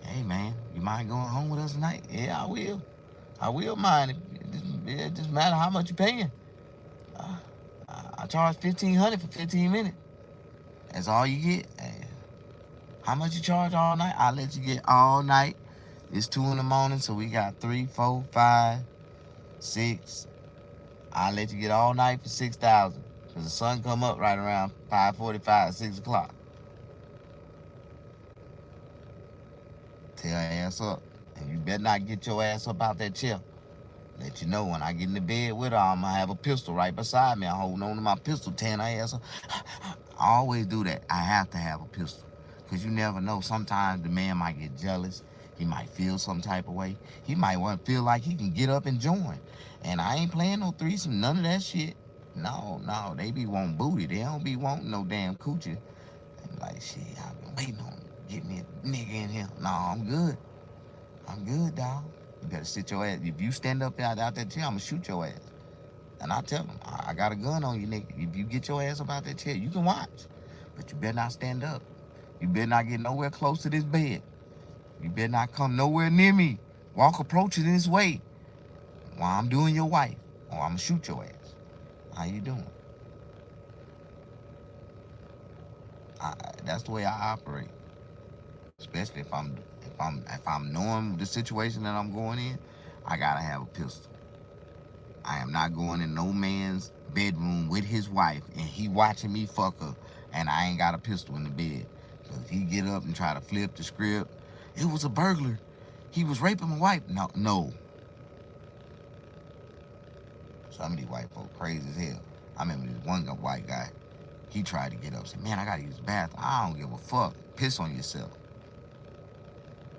hey man, you mind going home with us tonight? Yeah, I will. I will mind. It just matter how much you paying. Uh, I charge $1,500 for 15 minutes. That's all you get. Hey, how much you charge all night? I'll let you get all night. It's 2 in the morning, so we got 3, 4, 5, 6. I'll let you get all night for 6,000. Cause the sun come up right around 5:45, 6 o'clock. Tell your ass up. And you better not get your ass up out that chair. Let you know when I get in the bed with her, I'm gonna have a pistol right beside me. I'm holding on to my pistol, tearing her ass up. I always do that. I have to have a pistol. Cause you never know. Sometimes the man might get jealous. He might feel some type of way. He might want to feel like he can get up and join. And I ain't playing no threesome, none of that shit. No, they be wanting booty. They don't be wanting no damn coochie. And like, shit, I've been waiting on get me a nigga in here. No, I'm good. I'm good, dog. You better sit your ass. If you stand up out that chair, I'm gonna shoot your ass. And I tell them, I got a gun on you, nigga. If you get your ass up out that chair, you can watch. But you better not stand up. You better not get nowhere close to this bed. You better not come nowhere near me. Approach it this way while I'm doing your wife, or I'm gonna shoot your ass. How you doing? That's the way I operate. Especially if I'm knowing the situation that I'm going in, I gotta have a pistol. I am not going in no man's bedroom with his wife and he watching me fuck her and I ain't got a pistol in the bed. So if he get up and try to flip the script, it was a burglar. He was raping my wife. No. Some of these white folk crazy as hell. I remember this one white guy. He tried to get up and said, man, I gotta use the bathroom. I don't give a fuck. Piss on yourself.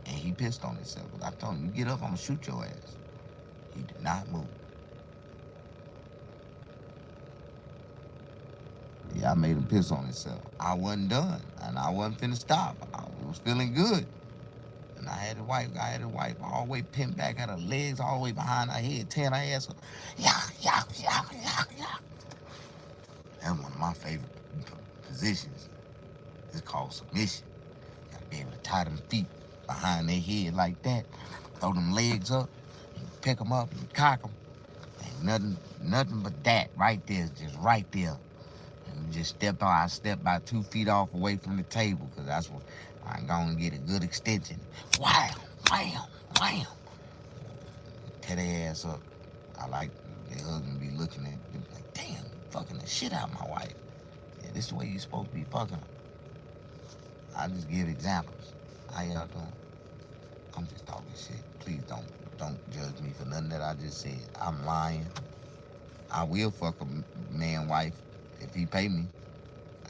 And he pissed on himself. But I told him, you get up, I'm gonna shoot your ass. He did not move. Yeah, I made him piss on himself. I wasn't done, and I wasn't finna stop. I was feeling good. And I had the wife all the way pinned back at her legs, all the way behind her head, tearing her ass up. Yeah. That's one of my favorite positions. It's called submission. You gotta be able to tie them feet behind their head like that, throw them legs up, and pick them up and cock them. Ain't nothing but that right there, just right there. And just I stepped about 2 feet off away from the table, because that's what I'm gonna get a good extension. Wow, wham. Tear their ass up. I like their husband be looking at them like, damn, fucking the shit out of my wife. Yeah, this is the way you supposed to be fucking her. I just give examples. How y'all doing? I'm just talking shit. Please don't judge me for nothing that I just said. I'm lying. I will fuck a man wife if he pay me.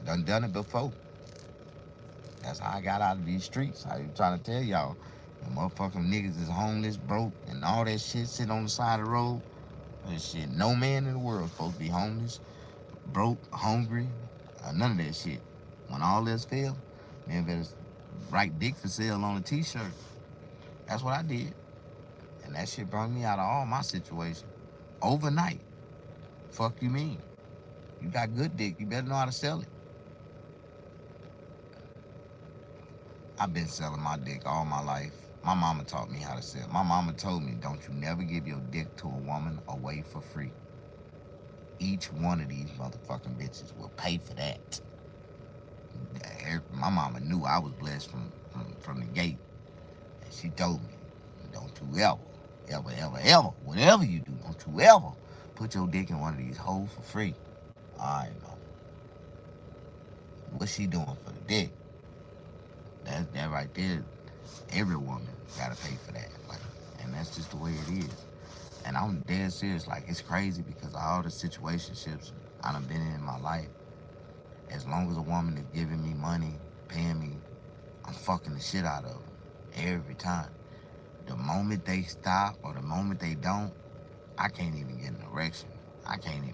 I done it before. That's how I got out of these streets. I was trying to tell y'all, the motherfucking niggas is homeless, broke, and all that shit sitting on the side of the road. That shit, no man in the world is supposed to be homeless, broke, hungry, none of that shit. When all this fail, man better write dick for sale on a t-shirt. That's what I did. And that shit brought me out of all my situations. Overnight. Fuck you mean? You got good dick, you better know how to sell it. I've been selling my dick all my life. My mama taught me how to sell. My mama told me, don't you never give your dick to a woman away for free. Each one of these motherfucking bitches will pay for that. My mama knew I was blessed from the gate. And she told me, don't you ever, whatever you do, don't you ever put your dick in one of these hoes for free. All right, mama. What's she doing for the dick? That right there, every woman gotta pay for that. Like, and that's just the way it is. And I'm dead serious. Like, it's crazy because all the situationships I done been in my life, as long as a woman is giving me money, paying me, I'm fucking the shit out of them every time. The moment they stop or the moment they don't, I can't even get an erection.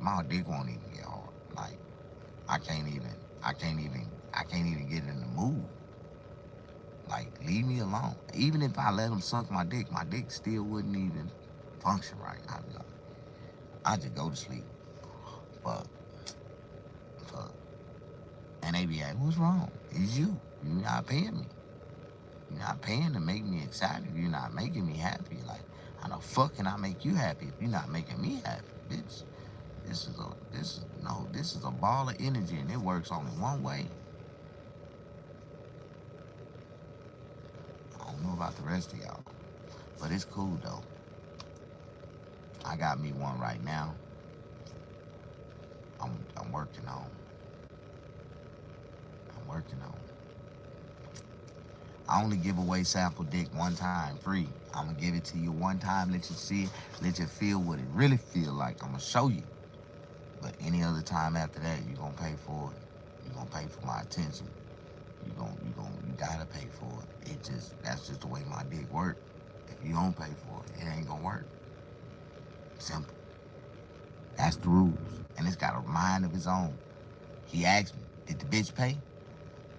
My dick won't even get hard. Like, I can't even get in the mood. Like, leave me alone. Even if I let them suck my dick still wouldn't even function right. I just go to sleep. But, but and they be like, what's wrong? It's you. You're not paying me. You're not paying to make me excited. You're not making me happy. Like, how the fuck can I make you happy if you're not making me happy, bitch? This is a ball of energy and it works only one way. I don't know about the rest of y'all, but it's cool though. I got me one right now. I'm working on. I'm working on. I only give away sample dick one time, free. I'm gonna give it to you one time, let you see it, let you feel what it really feel like. I'm gonna show you. But any other time after that, you're gonna pay for it. You're gonna pay for my attention. You gotta pay for it. That's just the way my dick work. If you don't pay for it, it ain't gonna work. Simple. That's the rules. And it's got a mind of its own. He asked me, did the bitch pay?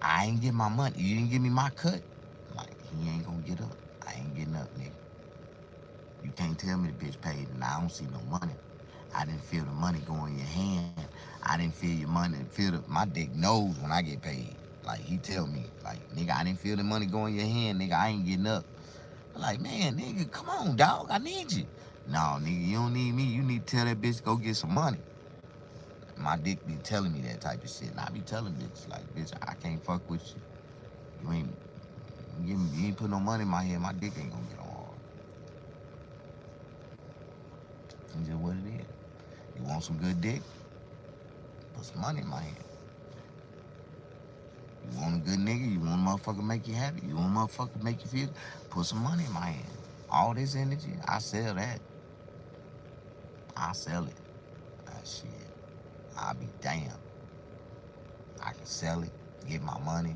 I ain't get my money. You didn't give me my cut. Like, he ain't gonna get up. I ain't getting up, nigga. You can't tell me the bitch paid and I don't see no money. I didn't feel the money go in your hand. I didn't feel your money. My dick knows when I get paid. Like, he tell me, like, nigga, I didn't feel the money go in your hand, nigga. I ain't getting up. I'm like, man, nigga, come on, dog. I need you. No, nigga, you don't need me. You need to tell that bitch to go get some money. My dick be telling me that type of shit. And I be telling bitch, like, bitch, I can't fuck with you. You ain't put no money in my head. My dick ain't gonna get on hard. It's just what it is. You want some good dick? Put some money in my hand. You want a good nigga? You want a motherfucker make you happy? You want a motherfucker make you feel? Put some money in my hand. All this energy, I sell that. I sell it. That shit. I'll be damned. I can sell it, get my money,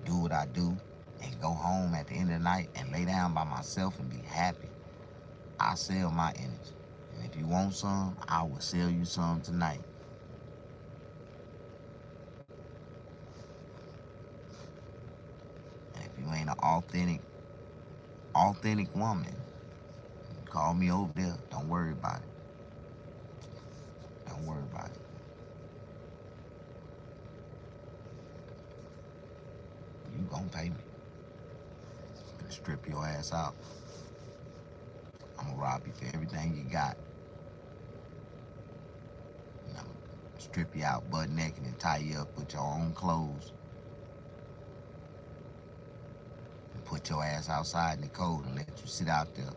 do what I do, and go home at the end of the night and lay down by myself and be happy. I sell my energy. And if you want some, I will sell you some tonight. And if you ain't an authentic woman, call me over there. Don't worry about it. Don't worry about it. You gonna pay me. I'm gonna strip your ass out. I'm gonna rob you for everything you got. And I'm gonna strip you out butt naked and tie you up with your own clothes. And put your ass outside in the cold and let you sit out there.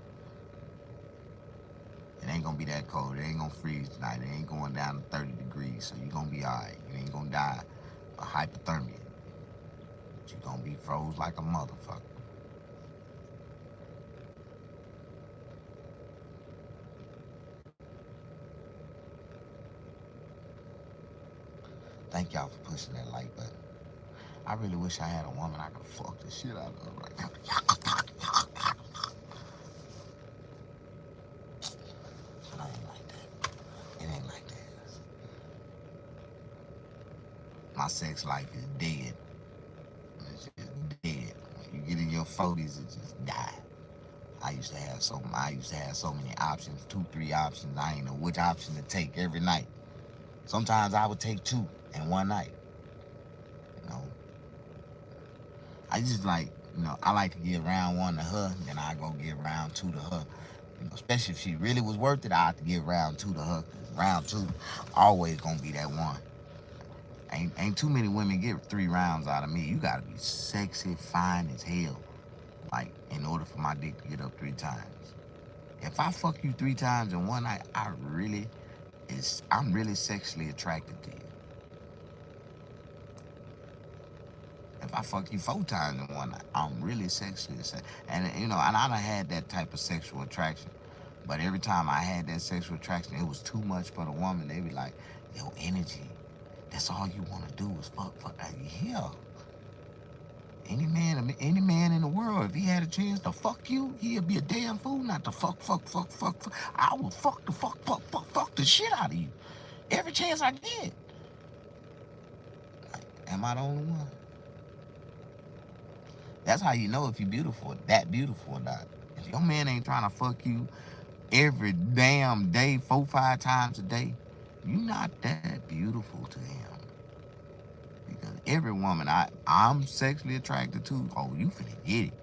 It ain't gonna be that cold. It ain't gonna freeze tonight. It ain't going down to 30 degrees, so you gonna be alright. You ain't gonna die of hypothermia. But you gonna be froze like a motherfucker. Thank y'all for pushing that like button. I really wish I had a woman I could fuck the shit out of right now. But I ain't like that. It ain't like that. My sex life is dead. It's just dead. When you get in your 40s, it just die. I used to have so many options, 2, 3 options. I ain't know which option to take every night. Sometimes I would take 2 in one night. You know, I just like, I like to give round 1 to her, then I go give round 2 to her. Especially if she really was worth it, I have to give round 2 to her. Round 2 always gonna be that one. Ain't too many women get 3 rounds out of me. You gotta be sexy, fine as hell, like, in order for my dick to get up 3 times. If I fuck you 3 times in one night, I'm really sexually attracted to you. If I fuck you 4 times in one night, I'm really sexually attracted. And and I done had that type of sexual attraction. But every time I had that sexual attraction, it was too much for the woman. They be like, yo, energy. That's all you want to do is fuck. Yeah. Any man in the world, if he had a chance to fuck you, he'd be a damn fool not to fuck. I would fuck the shit out of you. Every chance I get. Am I the only one? That's how you know if you're beautiful, that beautiful or not. If your man ain't trying to fuck you every damn day, 4, 5 times a day, you're not that beautiful to him. Because every woman I'm sexually attracted to, oh, you finna get it.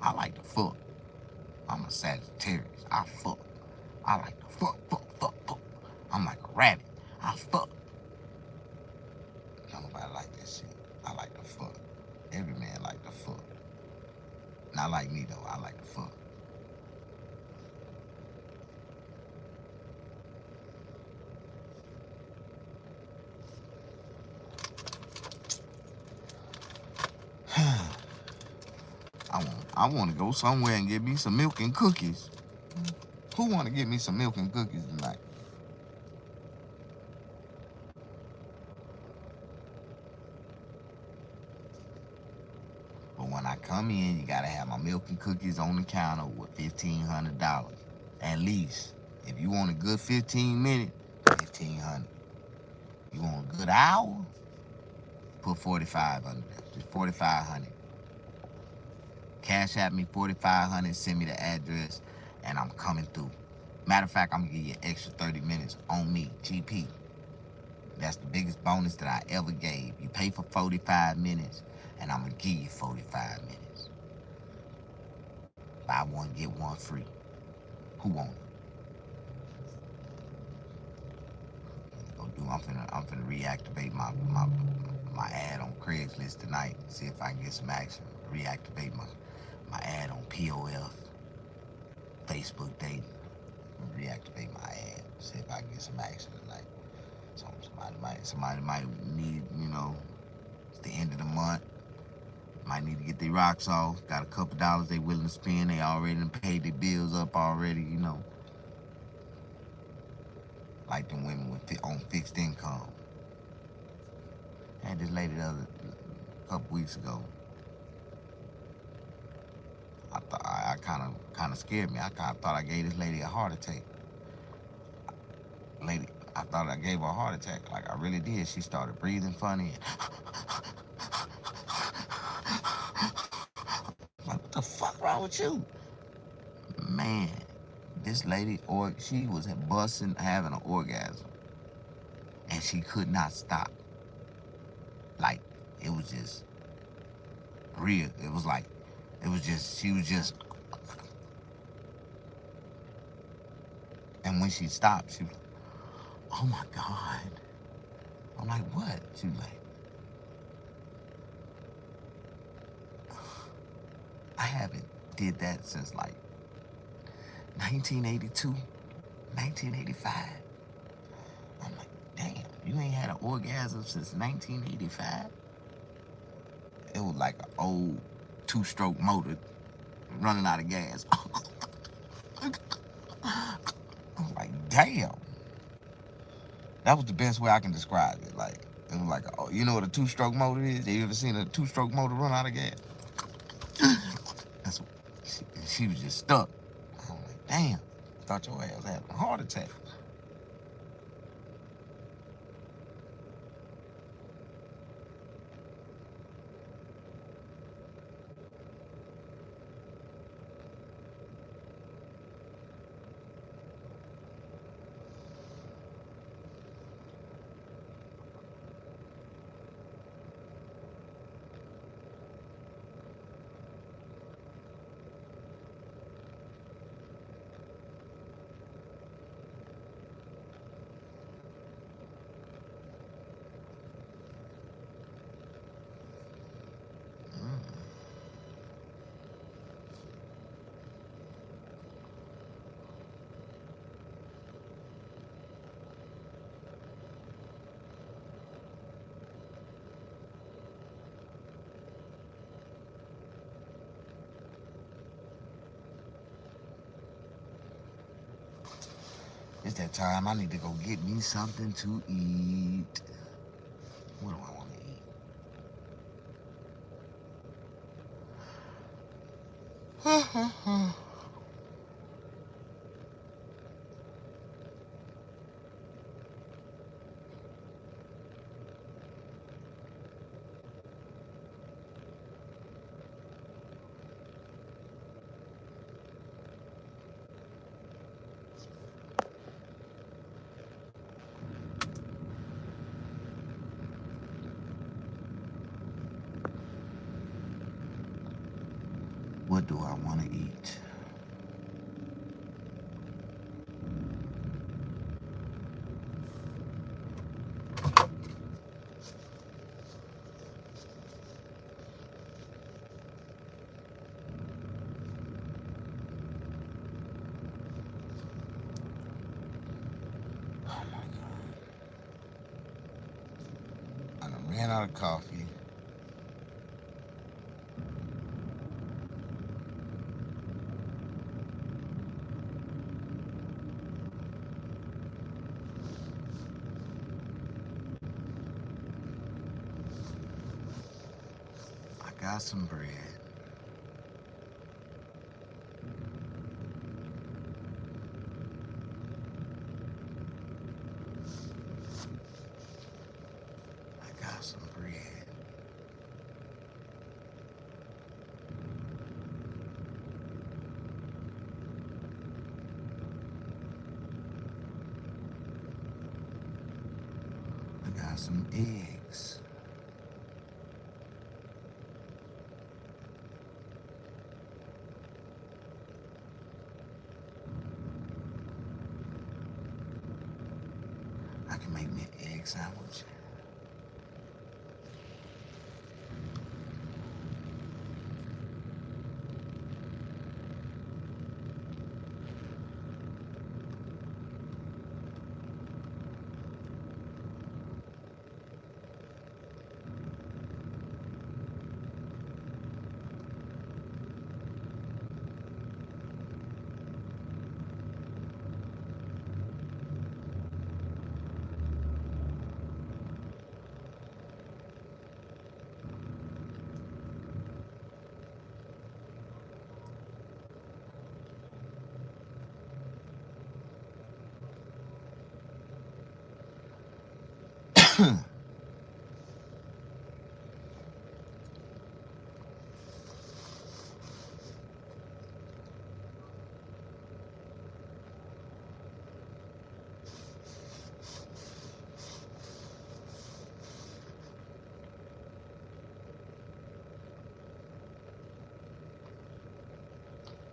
I like to fuck. I'm a Sagittarius. I fuck. I like to fuck, fuck, fuck, fuck. I'm like a rabbit. I fuck. Don't nobody like that shit. I like to fuck. Every man like to fuck. Not like me though. I like to fuck. I want to go somewhere and get me some milk and cookies. Who want to get me some milk and cookies tonight? But when I come in, you gotta have my milk and cookies on the counter with $1,500 at least. If you want a good 15 minutes, 1,500. You want a good hour, put 4,500. Just 4,500. Cash at me 4,500. Send me the address, and I'm coming through. Matter of fact, I'm gonna give you an extra 30 minutes on me, GP. That's the biggest bonus that I ever gave. You pay for 45 minutes, and I'm gonna give you 45 minutes. Buy one, get one free. Who want it? I'm finna reactivate my ad on Craigslist tonight. See if I can get some action. Reactivate my ad on POF, Facebook dating. Reactivate my ad. See if I can get some action tonight. Somebody might need, it's the end of the month. Might need to get their rocks off. Got a couple dollars they willing to spend. They already done paid their bills up already, Like them women on fixed income. I had this lady a couple weeks ago. I kind of scared me. I kind of thought I gave this lady a heart attack. I thought I gave her a heart attack. Like I really did. She started breathing funny. Like, what the fuck wrong with you? Man, this lady, she was busting, having an orgasm. And she could not stop. Like, it was just real. She was just, and when she stopped, she was like, oh my God. I'm like, what? She was like, I haven't did that since like 1982, 1985. I'm like, damn, you ain't had an orgasm since 1985? It was like an old 2-stroke motor running out of gas. I'm like, damn. That was the best way I can describe it. Like, it was like, you know what a 2-stroke motor is? Have you ever seen a 2-stroke motor run out of gas? That's what, she was just stuck. I'm like, damn. Thought your ass had a heart attack. It's that time. I need to go get me something to eat. What do I want to eat? do I want to eat? Oh my God. I done ran out of coffee. I got some bread. I got some bread. I got some eggs. I can make me an egg sandwich.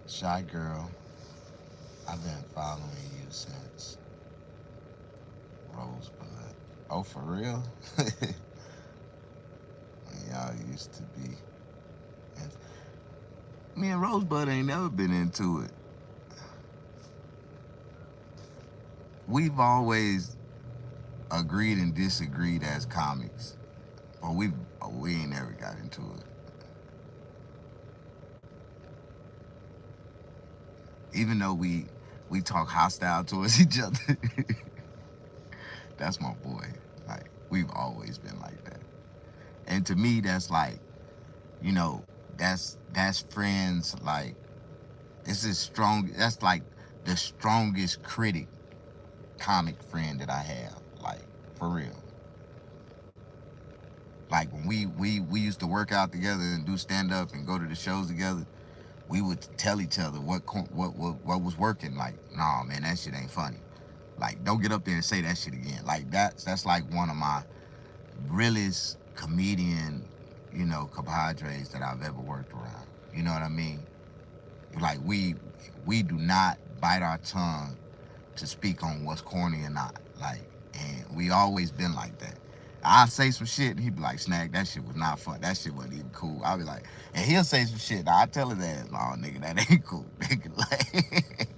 Shy girl, I've been following you since Rosebud. Oh, for real? When y'all used to be. And me and Rosebud ain't never been into it. We've always agreed and disagreed as comics, but we ain't never got into it. Even though we talk hostile towards each other. That's my boy. Like, we've always been like that. And to me, that's like, you know, that's friends. Like, it's as strong. That's like the strongest critic comic friend that I have. Like, for real. Like when we used to work out together and do stand up and go to the shows together, we would tell each other what was working. Like, nah, man, that shit ain't funny. Like, don't get up there and say that shit again. Like, that's like one of my realest comedian, compadres that I've ever worked around. You know what I mean? Like, we do not bite our tongue to speak on what's corny or not. Like, and we always been like that. I say some shit, and he'd be like, "Snag, that shit was not fun. That shit wasn't even cool." I'll be like, and he'll say some shit. And I tell his ass, "Oh, nigga, that ain't cool." Nigga, like,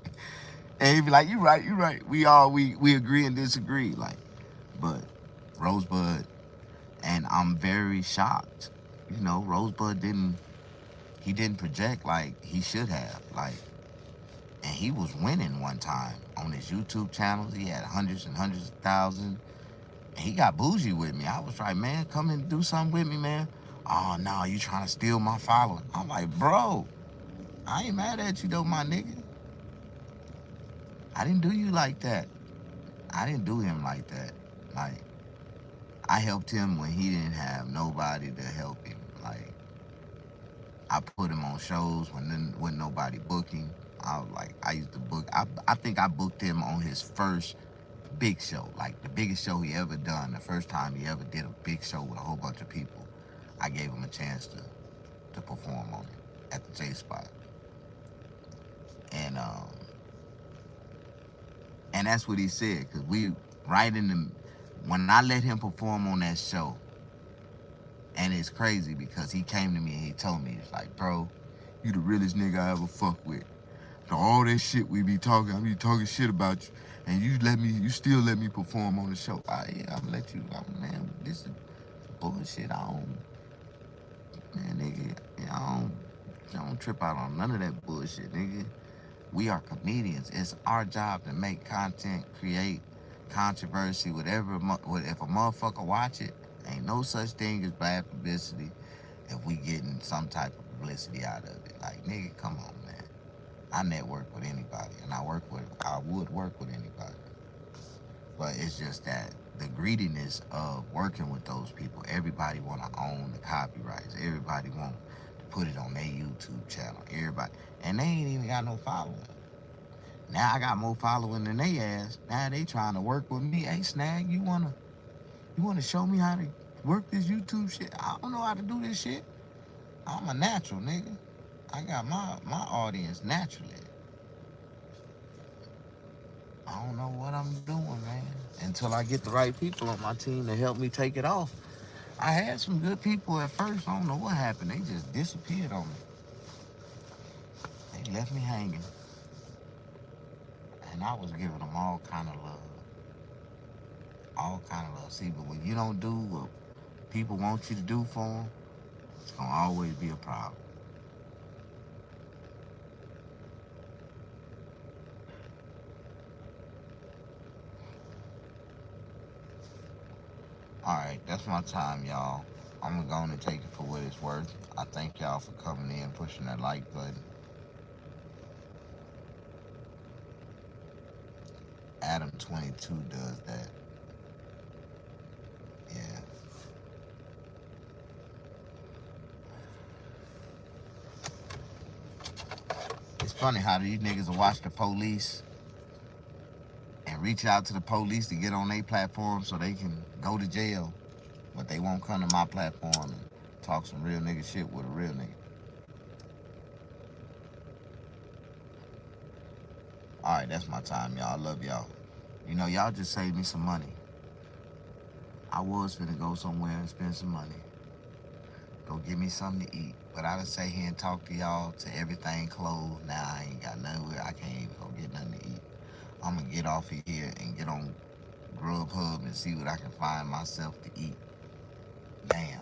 and he'd be like, "You right, you right. We agree and disagree." Like, but Rosebud, and I'm very shocked. Rosebud didn't project like he should have. Like, and he was winning one time on his YouTube channels. He had hundreds and hundreds of thousands. And he got bougie with me. I was like, "Man, come and do something with me, man." "Oh, no, you trying to steal my following." I'm like, "Bro, I ain't mad at you though, my nigga. I didn't do you like that. I didn't do him like that. Like, I helped him when he didn't have nobody to help him. Like, I put him on shows when nobody booking. I was like, I used to book. I think I booked him on his first big show, like the biggest show he ever done. The first time he ever did a big show with a whole bunch of people, I gave him a chance to perform on it at the J Spot. And that's what he said, because we right in the, when I let him perform on that show, and it's crazy because he came to me and he told me, it's like, bro, you the realest nigga I ever fuck with. So all that shit we be talking, I be talking shit about you, and you still let me perform on the show. Yeah, I'm let you, man, this is bullshit. Man, nigga, I don't trip out on none of that bullshit, nigga. We are comedians. It's our job to make content, create controversy, whatever. If a motherfucker watch it, ain't no such thing as bad publicity if we getting some type of publicity out of it. Like, nigga, come on, man. I network with anybody, and I would work with anybody. But it's just that the greediness of working with those people, everybody want to own the copyrights. Everybody want to put it on their YouTube channel. Everybody. And they ain't even got no following. Now I got more following than they ass. Now they trying to work with me. Hey, Snag, you wanna show me how to work this YouTube shit? I don't know how to do this shit. I'm a natural, nigga. I got my audience naturally. I don't know what I'm doing, man. Until I get the right people on my team to help me take it off. I had some good people at first. I don't know what happened. They just disappeared on me. They left me hanging. And I was giving them all kind of love. All kind of love. See, but when you don't do what people want you to do for them, it's going to always be a problem. Alright, that's my time, y'all. I'm going to take it for what it's worth. I thank y'all for coming in, pushing that like button. Adam22 does that. Yeah. It's funny how these niggas will watch the police and reach out to the police to get on their platform so they can go to jail, but they won't come to my platform and talk some real nigga shit with a real nigga. Alright, that's my time, y'all. I love y'all. You know, y'all just saved me some money. I was finna go somewhere and spend some money. Go get me something to eat. But I done sit here and talk to y'all to everything closed. Now I ain't got nothing where I can't even go get nothing to eat. I'm gonna get off of here and get on Grubhub and see what I can find myself to eat. Damn.